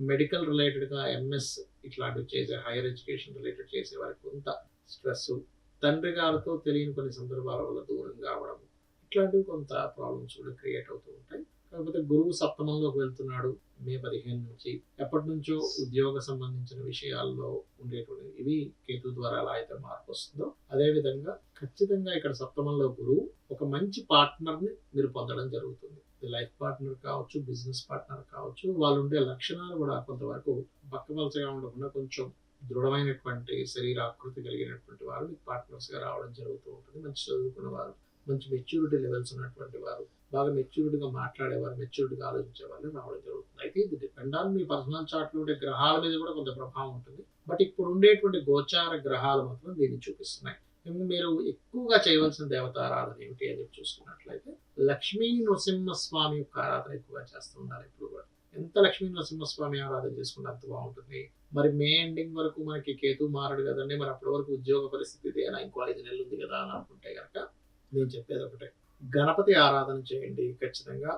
మెడికల్ రిలేటెడ్గా ఎంఎస్ ఇట్లాంటివి చేసే, హైయర్ ఎడ్యుకేషన్ రిలేటెడ్ చేసే వారికి కొంత స్ట్రెస్, తండ్రి గారితో తెలియని కొన్ని సందర్భాల వల్ల దూరం కావడం, ఇట్లాంటివి కొంత ప్రాబ్లమ్స్ కూడా క్రియేట్ అవుతూ ఉంటాయి. కాకపోతే గురువు సప్తమంలోకి వెళ్తున్నాడు మే 15 నుంచి. ఎప్పటి నుంచో ఉద్యోగ సంబంధించిన విషయాల్లో ఉండేటువంటి ఇవి కేతు ద్వారా ఎలా అయితే మార్పు వస్తుందో, అదేవిధంగా ఖచ్చితంగా ఇక్కడ సప్తమంలో గురువు ఒక మంచి పార్ట్నర్ని మీరు పొందడం జరుగుతుంది. లైఫ్ పార్ట్నర్ కావచ్చు, బిజినెస్ పార్ట్నర్ కావచ్చు, వాళ్ళు ఉండే లక్షణాలు కూడా కొంతవరకు బక్కపలచగా ఉండకుండా కొంచెం దృఢమైనటువంటి శరీరాకృతి కలిగినటువంటి వారు మీకు పార్ట్నర్స్ గా రావడం జరుగుతూ ఉంటుంది. మంచి చదువుకున్న వారు, మంచి మెచ్యూరిటీ లెవెల్స్ ఉన్నటువంటి వారు, బాగా మెచ్యూరిటీగా మాట్లాడేవారు, మెచ్యూరిటీగా ఆలోచించే వాళ్ళు రావడం జరుగుతుంది. అయితే ఇది డిపెండ్ ఆన్ మీ పర్సనల్ చార్ట్లో ఉండే గ్రహాల మీద కూడా కొంత ప్రభావం ఉంటుంది. బట్ ఇప్పుడు ఉండేటువంటి గోచార గ్రహాలు మాత్రం దీన్ని చూపిస్తున్నాయి. మీరు ఎక్కువగా చేయవలసిన దేవతారాధన ఏమిటి అని చూసుకున్నట్లయితే లక్ష్మీ నృసింహస్వామి యొక్క ఆరాధన ఎక్కువగా చేస్తున్నారు. ఇప్పుడు కూడా ఎంత లక్ష్మీ నరసింహస్వామి ఆరాధన చేసుకుంటే అంత బాగుంటుంది. మరి మే ఎండింగ్ వరకు మనకి కేతు మారడు కదండి, మరి అప్పటి వరకు ఉద్యోగ పరిస్థితి ఇదేనా, ఇంకో 5 నెలలు ఉంది కదా అని అనుకుంటే కనుక నేను చెప్పేది ఒకటే, గణపతి ఆరాధన చేయండి. ఖచ్చితంగా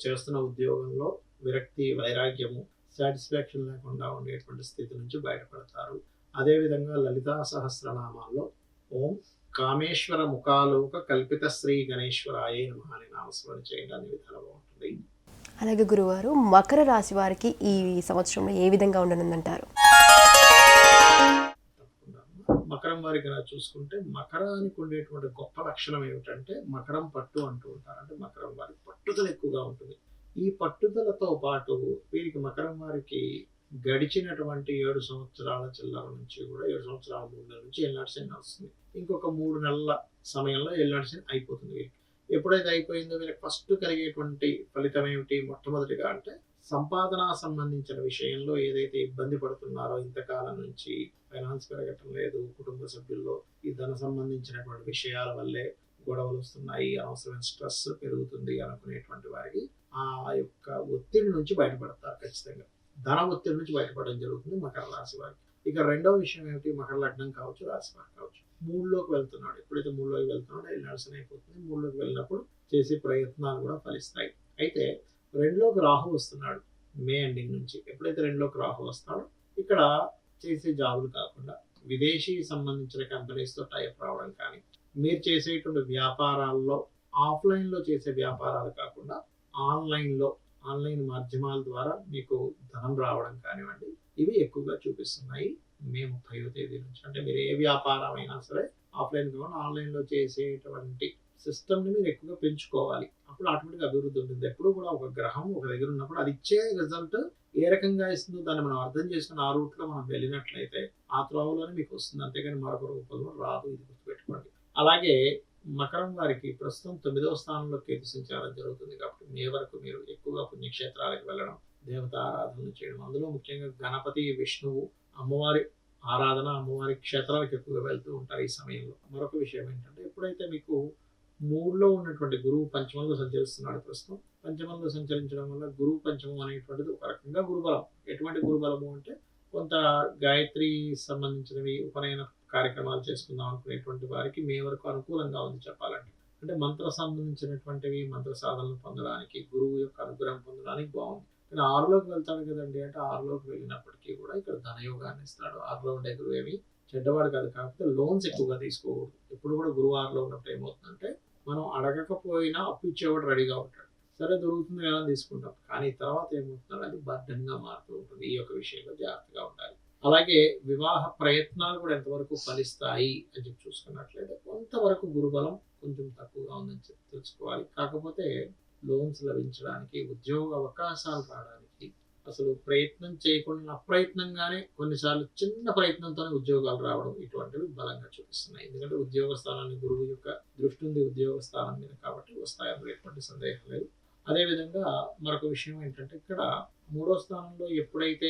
చేస్తున్న ఉద్యోగంలో విరక్తి, వైరాగ్యము, సాటిస్ఫాక్షన్ లేకుండా ఉండేటువంటి స్థితి నుంచి బయటపడతారు. అదేవిధంగా లలితా సహస్రనామాల్లో ఓం కామేశ్వర ముఖాలోక కల్పిత శ్రీ గణేశ్వరాయ నమః అని నామస్మరణ చేయండి, అన్ని విధాలుగా బాగుంటుంది. అలాగే గురువారు మకర రాశి వారికి ఈ సంవత్సరంలో ఏ విధంగా ఉండనుందంటారు? మకరం వారికి చూసుకుంటే మకరానికి ఉండేటువంటి గొప్ప లక్షణం ఏమిటంటే మకరం పట్టు అంటూ ఉంటారు. అంటే మకరం వారికి పట్టుదల ఎక్కువగా ఉంటుంది. ఈ పట్టుదలతో పాటు వీరికి మకరం వారికి గడిచినటువంటి 7 సంవత్సరాల చిల్లర నుంచి కూడా 7 సంవత్సరాల 3 నెలల నుంచి ఏళ్ళనాటి శని వస్తుంది. ఇంకొక 3 నెలల సమయంలో ఏళ్ళనాటి శని అయిపోతుంది. ఎప్పుడైతే అయిపోయిందో వీళ్ళకి ఫస్ట్ కలిగేటువంటి ఫలితం ఏమిటి? మొట్టమొదటిగా అంటే సంపాదన సంబంధించిన విషయంలో ఏదైతే ఇబ్బంది పడుతున్నారో ఇంతకాలం నుంచి, ఫైనాన్స్ పెరగటం లేదు, కుటుంబ సభ్యుల్లో ఈ ధన సంబంధించినటువంటి విషయాల వల్లే గొడవలు వస్తున్నాయి, అనవసరమైన స్ట్రెస్ పెరుగుతుంది అనుకునేటువంటి వారికి ఆ యొక్క ఒత్తిడి నుంచి బయటపడతారు. ఖచ్చితంగా ధన ఒత్తిడి నుంచి బయటపడడం జరుగుతుంది మకర రాశి వారికి. ఇక రెండవ విషయం ఏమిటి? మకర లగ్నం కావచ్చు, రాశి వారు కావచ్చు, 3లోకి వెళ్తున్నాడు. ఎప్పుడైతే 3లోకి వెళ్తున్నాడో ఏళ్ళనాటి అయిపోతుంది. 3లోకి వెళ్ళినప్పుడు చేసే ప్రయత్నాలు కూడా ఫలిస్తాయి. అయితే 2లోకి రాహు వస్తున్నాడు మే ఎండింగ్ నుంచి. ఎప్పుడైతే 2లోకి రాహు వస్తాడో ఇక్కడ చేసే జాబులు కాకుండా విదేశీ సంబంధించిన కంపెనీస్తో టైప్ రావడం కానీ, మీరు చేసేటువంటి వ్యాపారాల్లో ఆఫ్లైన్లో చేసే వ్యాపారాలు కాకుండా ఆన్లైన్ మాధ్యమాల ద్వారా మీకు ధనం రావడం కానివ్వండి, ఇవి ఎక్కువగా చూపిస్తున్నాయి మే 30వ తేదీ నుంచి. అంటే మీరు ఏ వ్యాపారం అయినా సరే ఆఫ్లైన్ కాకుండా ఆన్లైన్లో చేసేటువంటి సిస్టమ్ని మీరు ఎక్కువగా పెంచుకోవాలి. అప్పుడు ఆటోమేటిక్గా అభివృద్ధి ఉంటుంది. ఎప్పుడు కూడా ఒక గ్రహం ఒక దగ్గర ఉన్నప్పుడు అది ఇచ్చే రిజల్ట్ ఏ రకంగా ఇస్తుందో దాన్ని మనం అర్థం చేసుకుని ఆ రూట్లో మనం వెళ్ళినట్లయితే ఆ త్రోవలోనే మీకు వస్తుంది, అంతేగాని మరొక రూపంలో రాదు. ఇది గుర్తుపెట్టుకోండి. అలాగే మకరం వారికి ప్రస్తుతం 9వ స్థానంలో కేతు సంచారం జరుగుతుంది. కాబట్టి మే వరకు మీరు ఎక్కువగా పుణ్యక్షేత్రాలకు వెళ్ళడం, దేవత ఆరాధనలు చేయడం, అందులో ముఖ్యంగా గణపతి, విష్ణువు, అమ్మవారి ఆరాధన, అమ్మవారి క్షేత్రాలకు ఎక్కువగా వెళ్తూ ఉంటారు ఈ సమయంలో. మరొక విషయం ఏంటంటే ఎప్పుడైతే మీకు మూడులో ఉన్నటువంటి గురువు పంచమంలో సంచరిస్తున్నాడు ప్రస్తుతం. పంచమంలో సంచరించడం వల్ల గురువు పంచమం అనేటువంటిది ఒక రకంగా గురుబలం. ఎటువంటి గురుబలము అంటే కొంత గాయత్రి సంబంధించినవి ఉపనయన కార్యక్రమాలు చేసుకుందాం అనుకునేటువంటి వారికి మే వరకు అనుకూలంగా ఉంది చెప్పాలంటే. అంటే మంత్ర సంబంధించినటువంటివి మంత్ర సాధనలు పొందడానికి గురువు యొక్క అనుగ్రహం పొందడానికి బాగుంది. కానీ 6లోకి వెళ్తాడు కదండి, అంటే 6లోకి వెళ్ళినప్పటికీ కూడా ఇక్కడ ధనయోగాన్ని ఇస్తాడు. 6లో ఉండే గురువు ఏమి చెడ్డవాడు కాదు, కాకపోతే లోన్స్ ఎక్కువగా తీసుకోకూడదు. ఎప్పుడు కూడా గురువు 6లో ఉన్నప్పుడు ఏమవుతుందంటే మనం అడగకపోయినా అప్పు ఇచ్చేవాడు రెడీగా ఉంటాడు. సరే దొరుకుతుంది కదా అని తీసుకుంటాం, కానీ తర్వాత ఏమవుతుందంటే అది బర్డెన్గా మారుతూ ఉంటుంది. ఈ యొక్క విషయంలో జాగ్రత్తగా ఉండాలి. అలాగే వివాహ ప్రయత్నాలు కూడా ఎంతవరకు ఫలిస్తాయి అని చెప్పి చూసుకున్నట్లయితే కొంతవరకు గురుబలం కొంచెం తక్కువగా ఉందని చెప్పి తెలుసుకోవాలి. కాకపోతే లోన్స్ లభించడానికి, ఉద్యోగ అవకాశాలు రావడానికి, అసలు ప్రయత్నం చేయకుండా అప్రయత్నంగానే కొన్నిసార్లు చిన్న ప్రయత్నంతోనే ఉద్యోగాలు రావడం ఇటువంటివి బలంగా చూపిస్తున్నాయి. ఎందుకంటే ఉద్యోగ స్థానాన్ని గురువు యొక్క దృష్టి ఉంది ఉద్యోగ స్థానం మీద, కాబట్టి వస్తాయి, అందులో ఎటువంటి సందేహం లేదు. అదేవిధంగా మరొక విషయం ఏంటంటే ఇక్కడ 3వ స్థానంలో ఎప్పుడైతే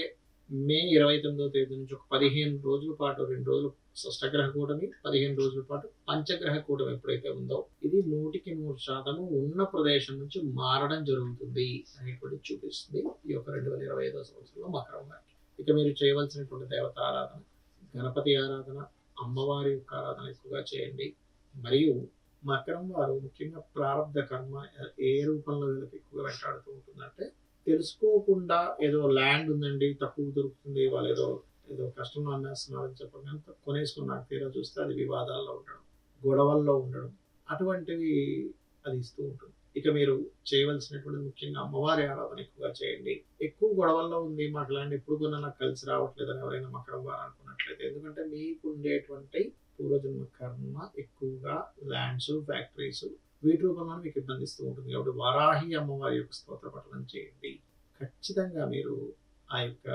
మే 29వ తేదీ నుంచి ఒక 15 రోజుల పాటు 2 రోజులు షష్టగ్రహ కూటమి, 15 రోజుల పాటు పంచగ్రహ కూటమి ఎప్పుడైతే ఉందో ఇది 100% ఉన్న ప్రదేశం నుంచి మారడం జరుగుతుంది అనేటువంటి చూపిస్తుంది ఈ యొక్క 2025వ సంవత్సరంలో మకరం వారికి. ఇక మీరు చేయవలసినటువంటి దేవత ఆరాధన, గణపతి ఆరాధన, అమ్మవారి యొక్క ఆరాధన ఎక్కువగా చేయండి. మరియు మకరం వారు ముఖ్యంగా ప్రారంధ కర్మ ఏ రూపంలో వీళ్ళకి ఎక్కువగా వెంటాడుతూ ఉంటుందంటే తెలుసుకోకుండా ఏదో ల్యాండ్ ఉందండి తక్కువ దొరుకుతుంది, వాళ్ళు ఏదో కష్టంలో అమ్మేస్తున్నారు అని చెప్పడం, కొనేసుకుని నాకు తీరా చూస్తే అది వివాదాల్లో ఉండడం, గొడవల్లో ఉండడం, అటువంటివి అది ఇస్తూ ఉంటుంది. ఇక మీరు చేయవలసినటువంటి ముఖ్యంగా అమ్మవారి ఆరాధన ఎక్కువగా చేయండి. ఎక్కువ గొడవల్లో ఉంది, మాకు ల్యాండ్ ఎప్పుడు కొన్నా నాకు కలిసి రావట్లేదు అని ఎవరైనా మకరం వారు అనుకున్నట్లయితే, ఎందుకంటే మీకు ఉండేటువంటి పూర్వజన్మ కర్మ ఎక్కువగా ల్యాండ్స్, ఫ్యాక్టరీస్ వీటి రూపంలో మీకు ఇబ్బందిస్తూ ఉంటుంది. కాబట్టి వారాహి అమ్మవారి యొక్క స్తోత్ర పఠనం చేయండి. ఖచ్చితంగా మీరు ఆ యొక్క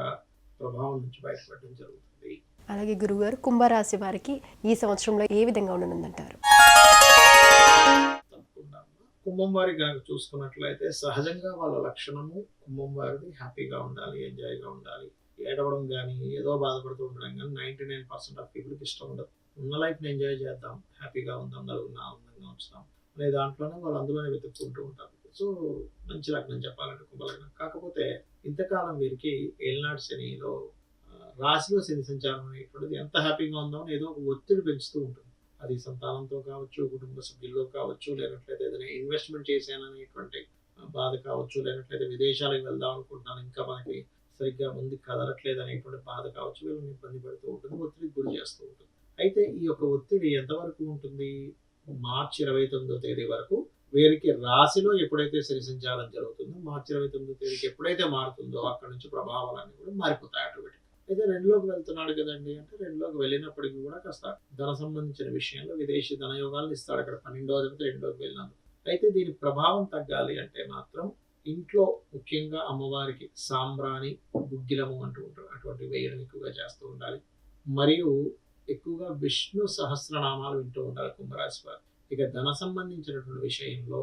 ప్రభావం నుంచి బయటపడడం జరుగుతుంది. అలాగే గురువుగారు కుంభరాశి వారికి ఈ సంవత్సరంలో ఏ విధంగా ఉండనుందంటారు? తప్పకుండా కుంభం వారి కనుక చూసుకున్నట్లయితే సహజంగా వాళ్ళ లక్షణము కుంభం వారిది హ్యాపీగా ఉండాలి, ఎంజాయ్గా ఉండాలి. ఏడవడం కానీ ఏదో బాధపడుతూ ఉండడం కానీ 99% ఆఫ్ పీపుల్కి ఇష్టం ఉండదు. ఉన్న లైఫ్ని ఎంజాయ్ చేద్దాం, హ్యాపీగా ఉందాం, నలుగురిని ఆనందంగా ఉంచుతాం అనే దాంట్లోనే వాళ్ళు అందులోనే వెతుక్కుంటూ ఉంటారు. సో మంచి లగ్నం చెప్పాలంటే కుంభలగ్నం. కాకపోతే ఇంతకాలం వీరికి ఏలినాటి శనిలో రాశిలో శని సంచారం అనేటువంటిది ఎంత హ్యాపీగా ఉందాం ఏదో ఒక ఒత్తిడి పెంచుతూ ఉంటుంది. అది సంతానంతో కావచ్చు, కుటుంబ సభ్యుల్లో కావచ్చు, లేనట్లయితే ఏదైనా ఇన్వెస్ట్మెంట్ చేశాననేటువంటి బాధ కావచ్చు, లేనట్లయితే విదేశాలకు వెళ్దాం అనుకుంటున్నాను ఇంకా మనకి సరిగ్గా ముందు కదలట్లేదు అనేటువంటి బాధ కావచ్చు, వీళ్ళని ఇబ్బంది పెడుతూ ఉంటుంది, ఒత్తిడికి గురి చేస్తూ ఉంటుంది. అయితే ఈ యొక్క ఒత్తిడి ఎంతవరకు ఉంటుంది? మార్చి 29వ తేదీ వరకు వీరికి రాశిలో ఎప్పుడైతే శని సంచారం జరుగుతుందో, మార్చి 29వ తేదీకి ఎప్పుడైతే మారుతుందో అక్కడ నుంచి ప్రభావాలన్నీ కూడా మారిపోతాయి ఆటోమేటిక్. అయితే 2లోకి వెళ్తున్నాడు కదండి అంటే 2లోకి వెళ్ళినప్పటికీ కూడా కాస్త ధన సంబంధించిన విషయంలో విదేశీ ధనయోగాలను ఇస్తాడు అక్కడ 12వ అధిపతి 2లోకి వెళ్ళినందుకు. అయితే దీని ప్రభావం తగ్గాలి అంటే మాత్రం ఇంట్లో ముఖ్యంగా అమ్మవారికి సాంబ్రాణి, గుగ్గిలము అంటూ ఉంటారు, అటువంటి వేయడం ఎక్కువగా చేస్తూ ఉండాలి. మరియు ఎక్కువగా విష్ణు సహస్రనామాలు వింటూ ఉండాలి కుంభరాశి వారు. ఇక ధన సంబంధించినటువంటి విషయంలో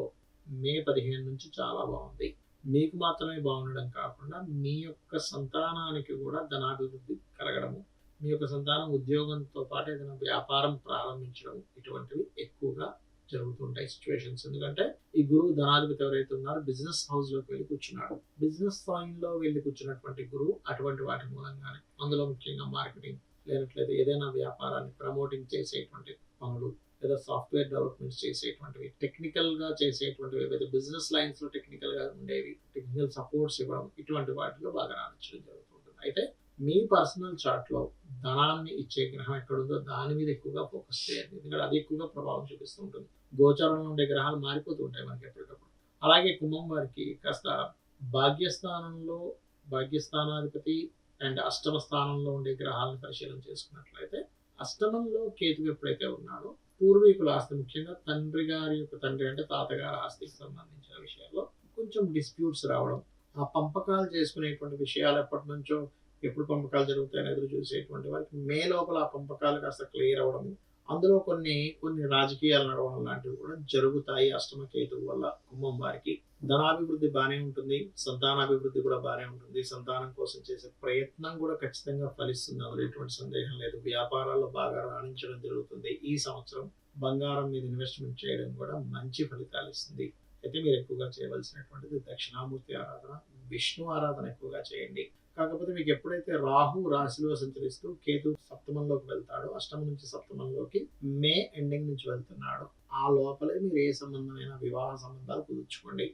మే 15 నుంచి చాలా బాగుంది. మీకు మాత్రమే బాగుండడం కాకుండా మీ యొక్క సంతానానికి కూడా ధనాభివృద్ధి కలగడము, మీ యొక్క సంతానం ఉద్యోగంతో పాటు ఏదైనా వ్యాపారం ప్రారంభించడం, ఇటువంటివి ఎక్కువగా జరుగుతుంటాయి సిచ్యువేషన్స్. ఎందుకంటే ఈ గురువు ధనాధిపతి ఎవరైతే ఉన్నారో బిజినెస్ హౌస్ లోకి వెళ్ళి కూర్చున్నాడు. బిజినెస్ సైన్ లో వెళ్ళి కూర్చున్నటువంటి గురువు అటువంటి వాటి మూలంగానే, అందులో ముఖ్యంగా మార్కెటింగ్, లేనట్లయితే ఏదైనా వ్యాపారాన్ని ప్రమోటింగ్ చేసేటువంటి పనులు, లేదా సాఫ్ట్వేర్ డెవలప్మెంట్స్ చేసేటువంటివి, టెక్నికల్ గా చేసేటువంటివి, ఏవైతే బిజినెస్ లైన్స్ లో టెక్నికల్ గా ఉండేవి, టెక్నికల్ సపోర్ట్స్ ఇవ్వడం, ఇటువంటి వాటిలో బాగా రాణించడం జరుగుతుంటుంది. అయితే మీ పర్సనల్ చార్ట్ లో ధనాన్ని ఇచ్చే గ్రహం ఎక్కడుందో దాని మీద ఎక్కువగా ఫోకస్ చేయండి, ఎందుకంటే అది ఎక్కువగా ప్రభావం చూపిస్తూ ఉంటుంది. గోచారంలో ఉండే గ్రహాలు మారిపోతూ ఉంటాయి మనకి ఎప్పటికప్పుడు. అలాగే కుంభం వారికి కాస్త భాగ్యస్థానంలో భాగ్యస్థానాధిపతి అండ్ అష్టమ స్థానంలో ఉండే గ్రహాలను పరిశీలన చేసుకున్నట్లయితే, అష్టమంలో కేతువు ఎప్పుడైతే ఉన్నాడో పూర్వీకుల ఆస్తి, ముఖ్యంగా తండ్రి గారి యొక్క తండ్రి అంటే తాతగారి ఆస్తికి సంబంధించిన విషయాల్లో కొంచెం డిస్ప్యూట్స్ రావడం, ఆ పంపకాలు చేసుకునేటువంటి విషయాలు ఎప్పటి నుంచో ఎప్పుడు పంపకాలు జరుగుతాయని ఎదురు చూసేటువంటి వారికి మే లోపల ఆ పంపకాలు కాస్త క్లియర్ అవ్వడము, అందులో కొన్ని రాజకీయాలు నడవడం లాంటివి కూడా జరుగుతాయి అష్టమ కేతువు వల్ల కుంభం వారికి. ధనాభివృద్ధి బాగానే ఉంటుంది, సంతానాభివృద్ధి కూడా బాగానే ఉంటుంది. సంతానం కోసం చేసే ప్రయత్నం కూడా ఖచ్చితంగా ఫలిస్తుంది, అందులో ఎటువంటి సందేహం లేదు. వ్యాపారాల్లో బాగా రాణించడం జరుగుతుంది. ఈ సంవత్సరం బంగారం మీద ఇన్వెస్ట్మెంట్ చేయడం కూడా మంచి ఫలితాలు ఇస్తుంది. అయితే మీరు ఎక్కువగా చేయవలసినటువంటిది దక్షిణామూర్తి ఆరాధన, విష్ణు ఆరాధన ఎక్కువగా చేయండి. కాకపోతే మీకు ఎప్పుడైతే రాహు రాశిలో సంచరిస్తూ కేతు సప్తమంలోకి వెళ్తాడో, అష్టమం నుంచి సప్తమంలోకి మే ఎండింగ్ నుంచి వెళ్తున్నాడు, ఆ లోపలే మీరు ఏ సంబంధమైన వివాహ సంబంధాలు కుదుర్చుకోండి.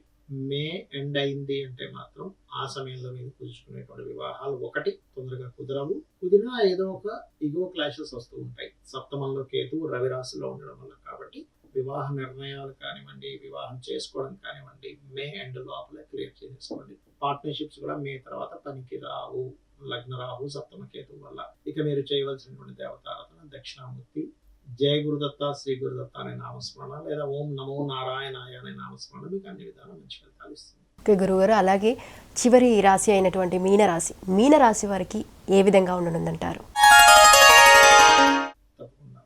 మే ఎండ్ అయింది అంటే మాత్రం ఆ సమయంలో మీరు కుదుర్చుకునేటువంటి వివాహాలు ఒకటి తొందరగా కుదరవు, కుదిరినా ఏదో ఒక ఇగో క్లాషెస్ వస్తూ ఉంటాయి సప్తమంలో కేతువు రవి రాశిలో ఉండడం వల్ల. కాబట్టి వివాహ నిర్ణయాలు కానివ్వండి, వివాహం చేసుకోవడం కానివ్వండి, మే ఎండ్ లోపలే క్లియర్ చేసేసుకోండి. పార్ట్నర్షిప్స్ కూడా మే తర్వాత పనికి రావు, లగ్న రాహు సప్తమ కేతు వల్ల. ఇక మీరు చేయవలసినటువంటి దేవతారాధన దక్షిణామూర్తి, జయ గురుదత్త, శ్రీ గురుదత్త అనే నామస్మరణ, లేదా ఓం నమో నారాయణాయ అనే నామస్మరణ మీకు అన్ని విధాలు మంచి ఫలితాలు ఇస్తుంది. ఓకే గురుగారు, అలాగే చివరి రాశి అయినటువంటి మీనరాశి వారికి ఏ విధంగా ఉండనుందంటారు? తప్పకుండా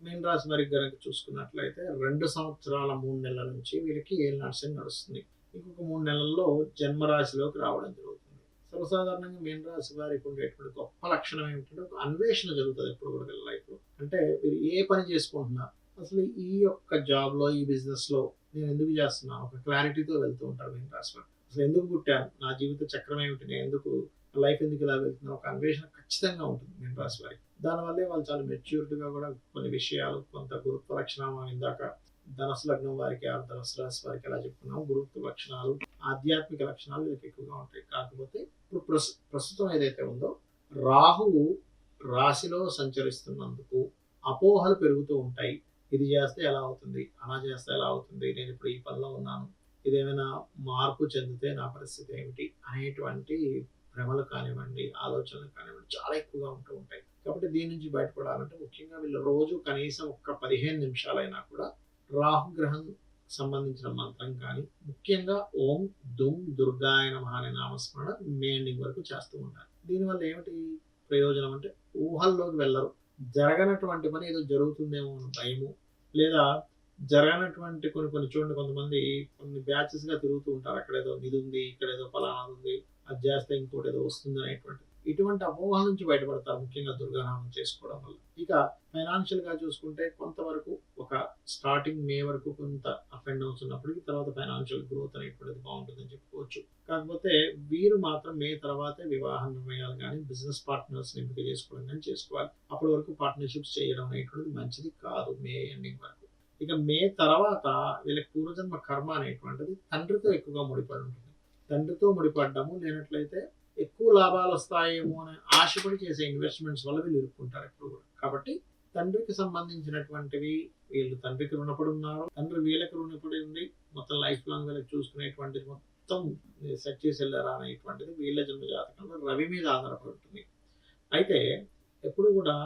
మీన రాశి వారికి కనుక చూసుకున్నట్లయితే 2 సంవత్సరాల 3 నెలల నుంచి వీరికి ఏలినాటి శని నడుస్తుంది. ఇంకొక 3 నెలల్లో జన్మరాశిలోకి రావడం జరుగుతుంది. సర్వసాధారణంగా మీన రాశి వారికి ఉండేటువంటి గొప్ప లక్షణం ఏమిటంటే ఒక అన్వేషణ జరుగుతుంది ఎప్పుడు కూడా వీళ్ళ లైఫ్ లో. అంటే మీరు ఏ పని చేసుకుంటున్నా, అసలు ఈ యొక్క జాబ్ లో, ఈ బిజినెస్ లో నేను ఎందుకు చేస్తున్నా, ఒక క్లారిటీతో వెళ్తూ ఉంటారు మీన రాశి వారు. అసలు ఎందుకు పుట్టాను, నా జీవిత చక్రం ఏమిటి, నేను ఎందుకు లైఫ్ ఎందుకు ఇలా వెళ్తున్నా, ఒక అన్వేషణ ఖచ్చితంగా ఉంటుంది మీన రాశి వారికి. దానివల్లే వాళ్ళు చాలా మెచ్యూరిటీగా కూడా కొన్ని విషయాలు, కొంత గురుత్వ లక్షణం ఇందాక ధనసు లగ్నం వారికి, ధనసు రాశి వారికి ఎలా చెప్పుకున్నాం, గురుత్వ లక్షణాలు, ఆధ్యాత్మిక లక్షణాలు వీళ్ళకి ఎక్కువగా ఉంటాయి. కాకపోతే ఇప్పుడు ప్రస్తుతం ఏదైతే ఉందో రాహువు రాశిలో సంచరిస్తున్నందుకు అపోహలు పెరుగుతూ ఉంటాయి. ఇది చేస్తే ఎలా అవుతుంది, అలా చేస్తే ఎలా అవుతుంది, నేను ఇప్పుడు ఈ పనిలో ఉన్నాను, ఇదేమైనా మార్పు చెందితే నా పరిస్థితి ఏమిటి అనేటువంటి భ్రమలు కానివ్వండి, ఆలోచనలు కానివ్వండి చాలా ఎక్కువగా ఉంటూ ఉంటాయి. కాబట్టి దీని నుంచి బయటపడాలంటే ముఖ్యంగా వీళ్ళు రోజు కనీసం ఒక్క 15 నిమిషాలైనా కూడా రాహుగ్రహం సంబంధించిన మంత్రం కానీ, ముఖ్యంగా ఓం దుమ్ దుర్గాయ నమః అనే నామస్మరణ మే ఎండింగ్ వరకు చేస్తూ ఉంటారు. దీనివల్ల ఏమిటి ప్రయోజనం అంటే ఊహల్లోకి వెళ్ళరు. జరగనటువంటి పని ఏదో జరుగుతుందేమో అని భయము, లేదా జరగనటువంటి కొన్ని చూడండి, కొంతమంది కొన్ని బ్యాచెస్ గా తిరుగుతూ ఉంటారు. అక్కడ ఏదో నిధి ఉంది, ఇక్కడ ఏదో ఫలానా ఉంది, అది చేస్తే ఇంకోటి ఏదో వస్తుంది అనేటువంటి ఇటువంటి అపోహల నుంచి బయటపడతారు, ముఖ్యంగా దుర్గానామం చేసుకోవడం వల్ల. ఇక ఫైనాన్షియల్ గా చూసుకుంటే కొంతవరకు ఒక స్టార్టింగ్ మే వరకు కొంత అప్ అండ్ డౌన్స్ ఉన్నప్పటికీ తర్వాత ఫైనాన్షియల్ గ్రోత్ అనేటువంటిది బాగుంటుందని చెప్పుకోవచ్చు. కాకపోతే వీరు మాత్రం మే తర్వాతే వివాహ నిర్ణయాలు కానీ, బిజినెస్ పార్ట్నర్స్ ఎంపిక చేసుకోవడం కానీ చేసుకోవాలి. అప్పటి వరకు పార్ట్నర్షిప్స్ చేయడం అనేటువంటిది మంచిది కాదు మే ఎండింగ్ వరకు. ఇక మే తర్వాత వీళ్ళకి పూర్వజన్మ కర్మ అనేటువంటిది తండ్రితో ఎక్కువగా ముడిపడి ఉంటుంది. తండ్రితో ముడిపడ్డము లేనట్లయితే ఎక్కువ లాభాలు వస్తాయేమో అని ఆశపడి చేసే ఇన్వెస్ట్మెంట్స్ వల్ల వీళ్ళు ఇరుక్కుంటారు ఎప్పుడు కూడా. కాబట్టి తండ్రికి సంబంధించినటువంటివి వీళ్ళు తండ్రికి రుణపడి ఉన్నారు, తండ్రి వీళ్ళకి రుణపడి ఉంది, మొత్తం లైఫ్ లాంగ్ వీళ్ళకి చూసుకునేటువంటిది మొత్తం సెట్ చేసి వెళ్ళారా అనేటువంటిది వీళ్ళ జన్మ జాతకంలో రవి మీద ఆధారపడి ఉంటుంది. అయితే ఎప్పుడు కూడా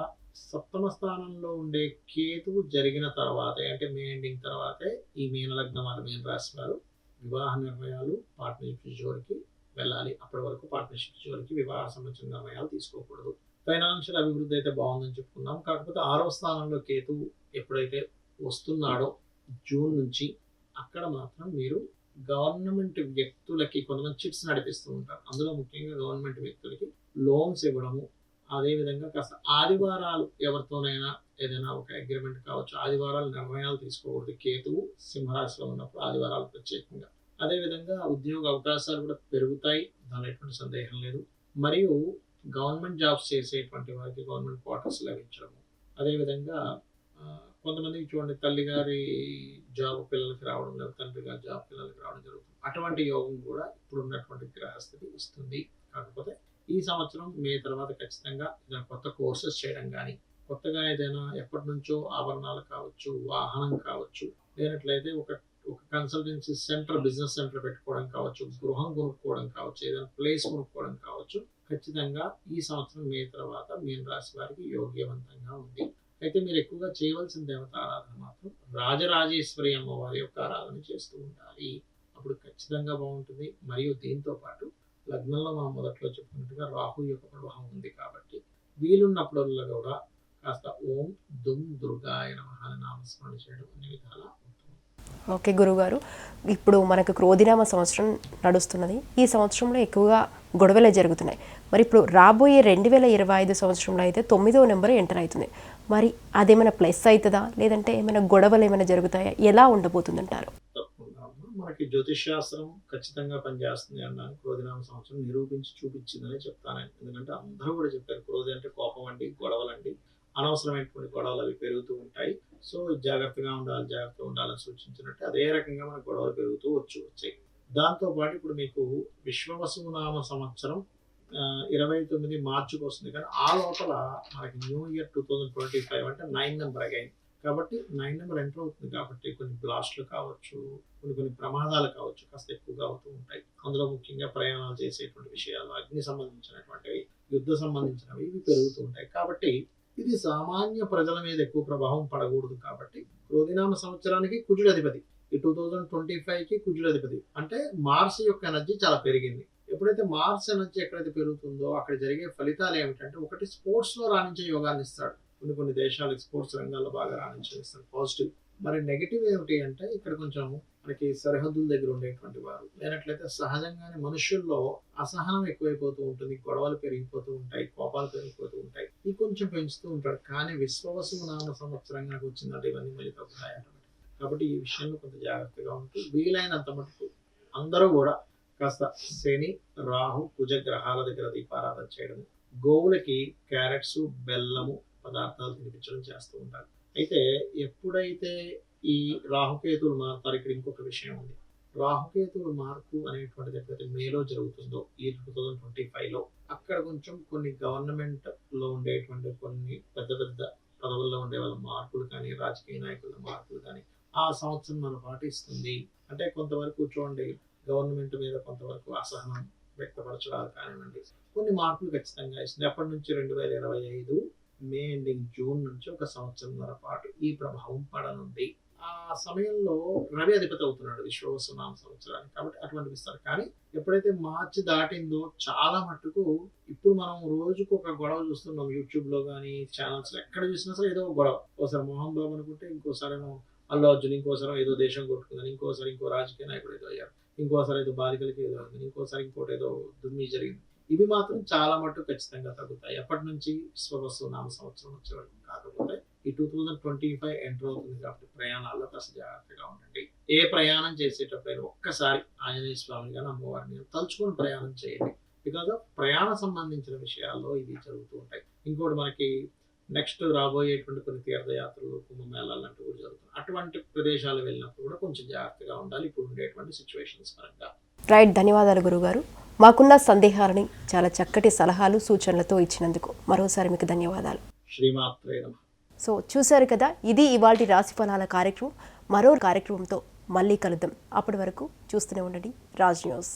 సప్తమ స్థానంలో ఉండే కేతువు జరిగిన తర్వాతే, అంటే మే ఎండింగ్ తర్వాతే ఈ మీన లగ్నం వారు, మీన రాశి వారు వివాహ నిర్ణయాలు, పార్ట్నర్షిప్ జోలికి వెళ్ళాలి. అప్పటి వరకు పార్ట్నర్షిప్ జోలికి, వివాహ సంబంధించిన నిర్ణయాలు తీసుకోకూడదు. ఫైనాన్షియల్ అభివృద్ధి అయితే బాగుందని చెప్పుకున్నాం. కాకపోతే 6వ స్థానంలో కేతువు ఎప్పుడైతే వస్తున్నాడో జూన్ నుంచి, అక్కడ మాత్రం మీరు గవర్నమెంట్ వ్యక్తులకి కొంతమంది చిట్స్ నడిపిస్తూ ఉంటారు. అందులో ముఖ్యంగా గవర్నమెంట్ వ్యక్తులకి లోన్స్ ఇవ్వడము, అదేవిధంగా కాస్త ఆదివారాలు ఎవరితోనైనా ఏదైనా ఒక అగ్రిమెంట్ కావచ్చు, ఆదివారాలు నిర్ణయాలు తీసుకోకూడదు. కేతువు సింహరాశిలో ఉన్నప్పుడు ఆదివారాలు ప్రత్యేకంగా. అదేవిధంగా ఉద్యోగ అవకాశాలు కూడా పెరుగుతాయి, దాని ఎటువంటి సందేహం లేదు. మరియు గవర్నమెంట్ జాబ్స్ చేసేటువంటి వారికి గవర్నమెంట్ క్వార్టర్స్ లభించడము, అదేవిధంగా కొంతమందికి చూడండి తల్లిగారి జాబ్ పిల్లలకి రావడం, లేదా తండ్రి గారి జాబ్ పిల్లలకి రావడం జరుగుతుంది. అటువంటి యోగం కూడా ఇప్పుడు ఉన్నటువంటి గ్రహస్థితి ఇస్తుంది. కాకపోతే ఈ సంవత్సరం మే తర్వాత ఖచ్చితంగా ఏదైనా కొత్త కోర్సెస్ చేయడం కానీ, కొత్తగా ఏదైనా ఎప్పటి నుంచో ఆభరణాలు కావచ్చు, వాహనం కావచ్చు, లేనట్లయితే ఒక కన్సల్టెన్సీ సెంటర్, బిజినెస్ సెంటర్ పెట్టుకోవడం కావచ్చు, గృహం కొనుక్కోవడం కావచ్చు, ఏదైనా ప్లేస్ కొనుక్కోవడం కావచ్చు, ఖచ్చితంగా ఈ సంవత్సరం మే తర్వాత మీన రాశి వారికి యోగ్యవంతంగా ఉంది. అయితే మీరు ఎక్కువగా చేయవలసిన దేవత ఆరాధన మాత్రం రాజరాజేశ్వరి అమ్మవారి యొక్క ఆరాధన చేస్తూ ఉండాలి. అప్పుడు ఖచ్చితంగా బాగుంటుంది. మరియు దీంతో పాటు లగ్నంలో మనం మొదట్లో చెప్పుకున్నట్టుగా రాహు యొక్క ప్రభావం ఉంది కాబట్టి వీలున్నప్పుడల్లా కూడా కాస్త ఓం దుమ్ దుర్గాయ నమః నామస్మరణ చేయడం అన్ని విధాలా ఉంటుంది. ఓకే గురుగారు, ఇప్పుడు మనకు క్రోధినామ సంవత్సరం నడుస్తున్నది. ఈ సంవత్సరంలో ఎక్కువగా గొడవలే జరుగుతున్నాయి. మరి ఇప్పుడు రాబోయే 2025 సంవత్సరంలో అయితే 9వ నెంబర్ ఎంటర్ అవుతుంది. మరి అదేమైనా ప్లస్ అవుతుందా, లేదంటే ఏమైనా గొడవలు ఏమైనా జరుగుతాయా, ఎలా ఉండబోతుందంటారు? తప్పకుండా మనకి జ్యోతిష్ శాస్త్రం ఖచ్చితంగా పనిచేస్తుంది అన్నాను. క్రోధినామ సంవత్సరం నిరూపించి చూపించిందని చెప్తాను. ఎందుకంటే అందరూ కూడా చెప్పారు క్రోధి అంటే కోపం అండి, గొడవలండి, అనవసరమైనటువంటి గొడవలు అవి పెరుగుతూ ఉంటాయి. సో జాగ్రత్తగా ఉండాలని సూచించినట్టు అదే రకంగా మన గొడవలు పెరుగుతూ వచ్చాయి. దాంతోపాటు ఇప్పుడు మీకు విశ్వవసునామ సంవత్సరం 29 మార్చికి వస్తుంది. కానీ ఆ లోపల మనకి న్యూ ఇయర్ 2025 అంటే 9 నెంబర్ అగైన్. కాబట్టి 9 నెంబర్ ఎంటర్ అవుతుంది కాబట్టి కొన్ని బ్లాస్ట్లు కావచ్చు, కొన్ని ప్రమాదాలు కావచ్చు, కాస్త ఎక్కువగా అవుతూ ఉంటాయి. అందులో ముఖ్యంగా ప్రయాణాలు చేసేటువంటి విషయాలు, అగ్ని సంబంధించినటువంటివి, యుద్ధ సంబంధించినవి ఇవి పెరుగుతూ ఉంటాయి. కాబట్టి ఇది సామాన్య ప్రజల మీద ఎక్కువ ప్రభావం పడకూడదు. కాబట్టి క్రోధినామ సంవత్సరానికి కుజుడు అధిపతి, ఈ 2025కి కుజుడు అధిపతి అంటే మార్స్ యొక్క ఎనర్జీ చాలా పెరిగింది. ఎప్పుడైతే మార్స్ ఎనర్జీ ఎక్కడైతే పెరుగుతుందో అక్కడ జరిగే ఫలితాలు ఏమిటంటే, ఒకటి స్పోర్ట్స్ లో రాణించే యోగాన్ని ఇస్తాడు. కొన్ని దేశాలకు స్పోర్ట్స్ రంగాల్లో బాగా రాణించేస్తాడు, పాజిటివ్. మరి నెగిటివ్ ఏమిటి అంటే, ఇక్కడ కొంచెం మనకి సరిహద్దుల దగ్గర ఉండేటువంటి వారు, లేనట్లయితే సహజంగానే మనుషుల్లో అసహనం ఎక్కువైపోతూ ఉంటుంది, గొడవలు పెరిగిపోతూ ఉంటాయి, కోపాలు పెరిగిపోతూ ఉంటాయి. ఇది కొంచెం పెంచుతూ ఉంటాడు. కానీ విశ్వవసు నామ సంవత్సరంగా వచ్చిందంటే ఇవన్నీ మళ్ళీ తగ్గుతాయి. కాబట్టి ఈ విషయంలో కొంత జాగ్రత్తగా ఉంటూ వీలైనంత మటుకు అందరూ కూడా కాస్త శని, రాహు, కుజ గ్రహాల దగ్గర దీపారాధన చేయడం, గోవులకి క్యారెట్స్, బెల్లము పదార్థాలు తినిపించడం చేస్తూ ఉంటారు. అయితే ఎప్పుడైతే ఈ రాహుకేతువులు మారుతారు, ఇక్కడ ఇంకొక విషయం ఉంది. రాహుకేతువులు మార్పు అనేటువంటిది ఎప్పుడైతే మేలో జరుగుతుందో ఈ 2025లో, అక్కడ కొంచెం కొన్ని గవర్నమెంట్ లో ఉండేటువంటి కొన్ని పెద్ద పదవుల్లో ఉండే వాళ్ళ మార్పులు కానీ, రాజకీయ నాయకుల మార్పులు కానీ ఆ సంవత్సరం మనం పాటిస్తుంది. అంటే కొంతవరకు చూడండి, గవర్నమెంట్ మీద కొంతవరకు అసహనం వ్యక్తపరచడాలు కానివ్వండి, కొన్ని మార్పులు ఖచ్చితంగా ఇస్తుంది. అప్పటి నుంచి 2025 మే ఎండింగ్ జూన్ నుంచి ఒక సంవత్సరంన్నర పాటు ఈ ప్రభావం పడనుంది. ఆ సమయంలో రవి అధిపతి అవుతున్నాడు విశ్వవసునామ సంవత్సరానికి. కాబట్టి అటువంటివి ఇస్తారు. కానీ ఎప్పుడైతే మార్చి దాటిందో చాలా మట్టుకు ఇప్పుడు మనం రోజుకు ఒక గొడవ చూస్తున్నాం. యూట్యూబ్ లో కానీ ఛానల్స్ లో ఎక్కడ చూసినా సరే ఏదో గొడవ. ఒకసారి మోహన్ బాబు అనుకుంటే, ఇంకోసారి ఏమో అల్లు అర్జున్, ఇంకోసారి ఏదో దేశం కొట్టుకుందని, ఇంకోసారి ఇంకో రాజకీయ నాయకుడు ఏదో అయ్యారు, ఇంకోసారి ఏదో బాలికలకి ఏదో అయింది, ఇంకోసారి ఇంకోటి ఏదో దుమ్మి జరిగింది. ఇవి మాత్రం చాలా మటుకు ఖచ్చితంగా తగ్గుతాయి ఎప్పటి నుంచి విశ్వవసు నామ సంవత్సరం వచ్చే వరకు. కాకపోతే ఈ 2025 ఎంటర్ అవుతుంది కాబట్టి ప్రయాణాల్లో కాస్త జాగ్రత్తగా ఉండండి. ఏ ప్రయాణం చేసేటప్పుడు ఒక్కసారి ఆంజనేయ స్వామి గాని, అమ్మవారిని తలుచుకొని ప్రయాణం చేయండి. బికాజ్ ఆఫ్ ప్రయాణ సంబంధించిన విషయాల్లో ఇవి జరుగుతూ ఉంటాయి. ఇంకోటి మనకి నెక్స్ట్ రాబోయేటువంటి కొన్ని తీర్థయాత్రలు, కుంభమేళాలు లాంటివి కూడా జరుగుతాయి. అటువంటి ప్రదేశాలు వెళ్ళినప్పుడు కూడా కొంచెం జాగ్రత్తగా ఉండాలి ఇప్పుడు ఉండేటువంటి సిచ్యువేషన్స్ పరంగా. రైట్, ధన్యవాదాలు గురుగారు. మాకున్న సందేహాలని చాలా చక్కటి సలహాలు, సూచనలతో ఇచ్చినందుకు మరోసారి మీకు ధన్యవాదాలు. శ్రీమాత్రే నమః. సో చూశారు కదా, ఇది ఇవాల్టి రాశి ఫలాల కార్యక్రమం. మరో కార్యక్రమంతో మళ్ళీ కలుద్దాం. అప్పటి వరకు చూస్తూనే ఉండండి రాజ్ న్యూస్.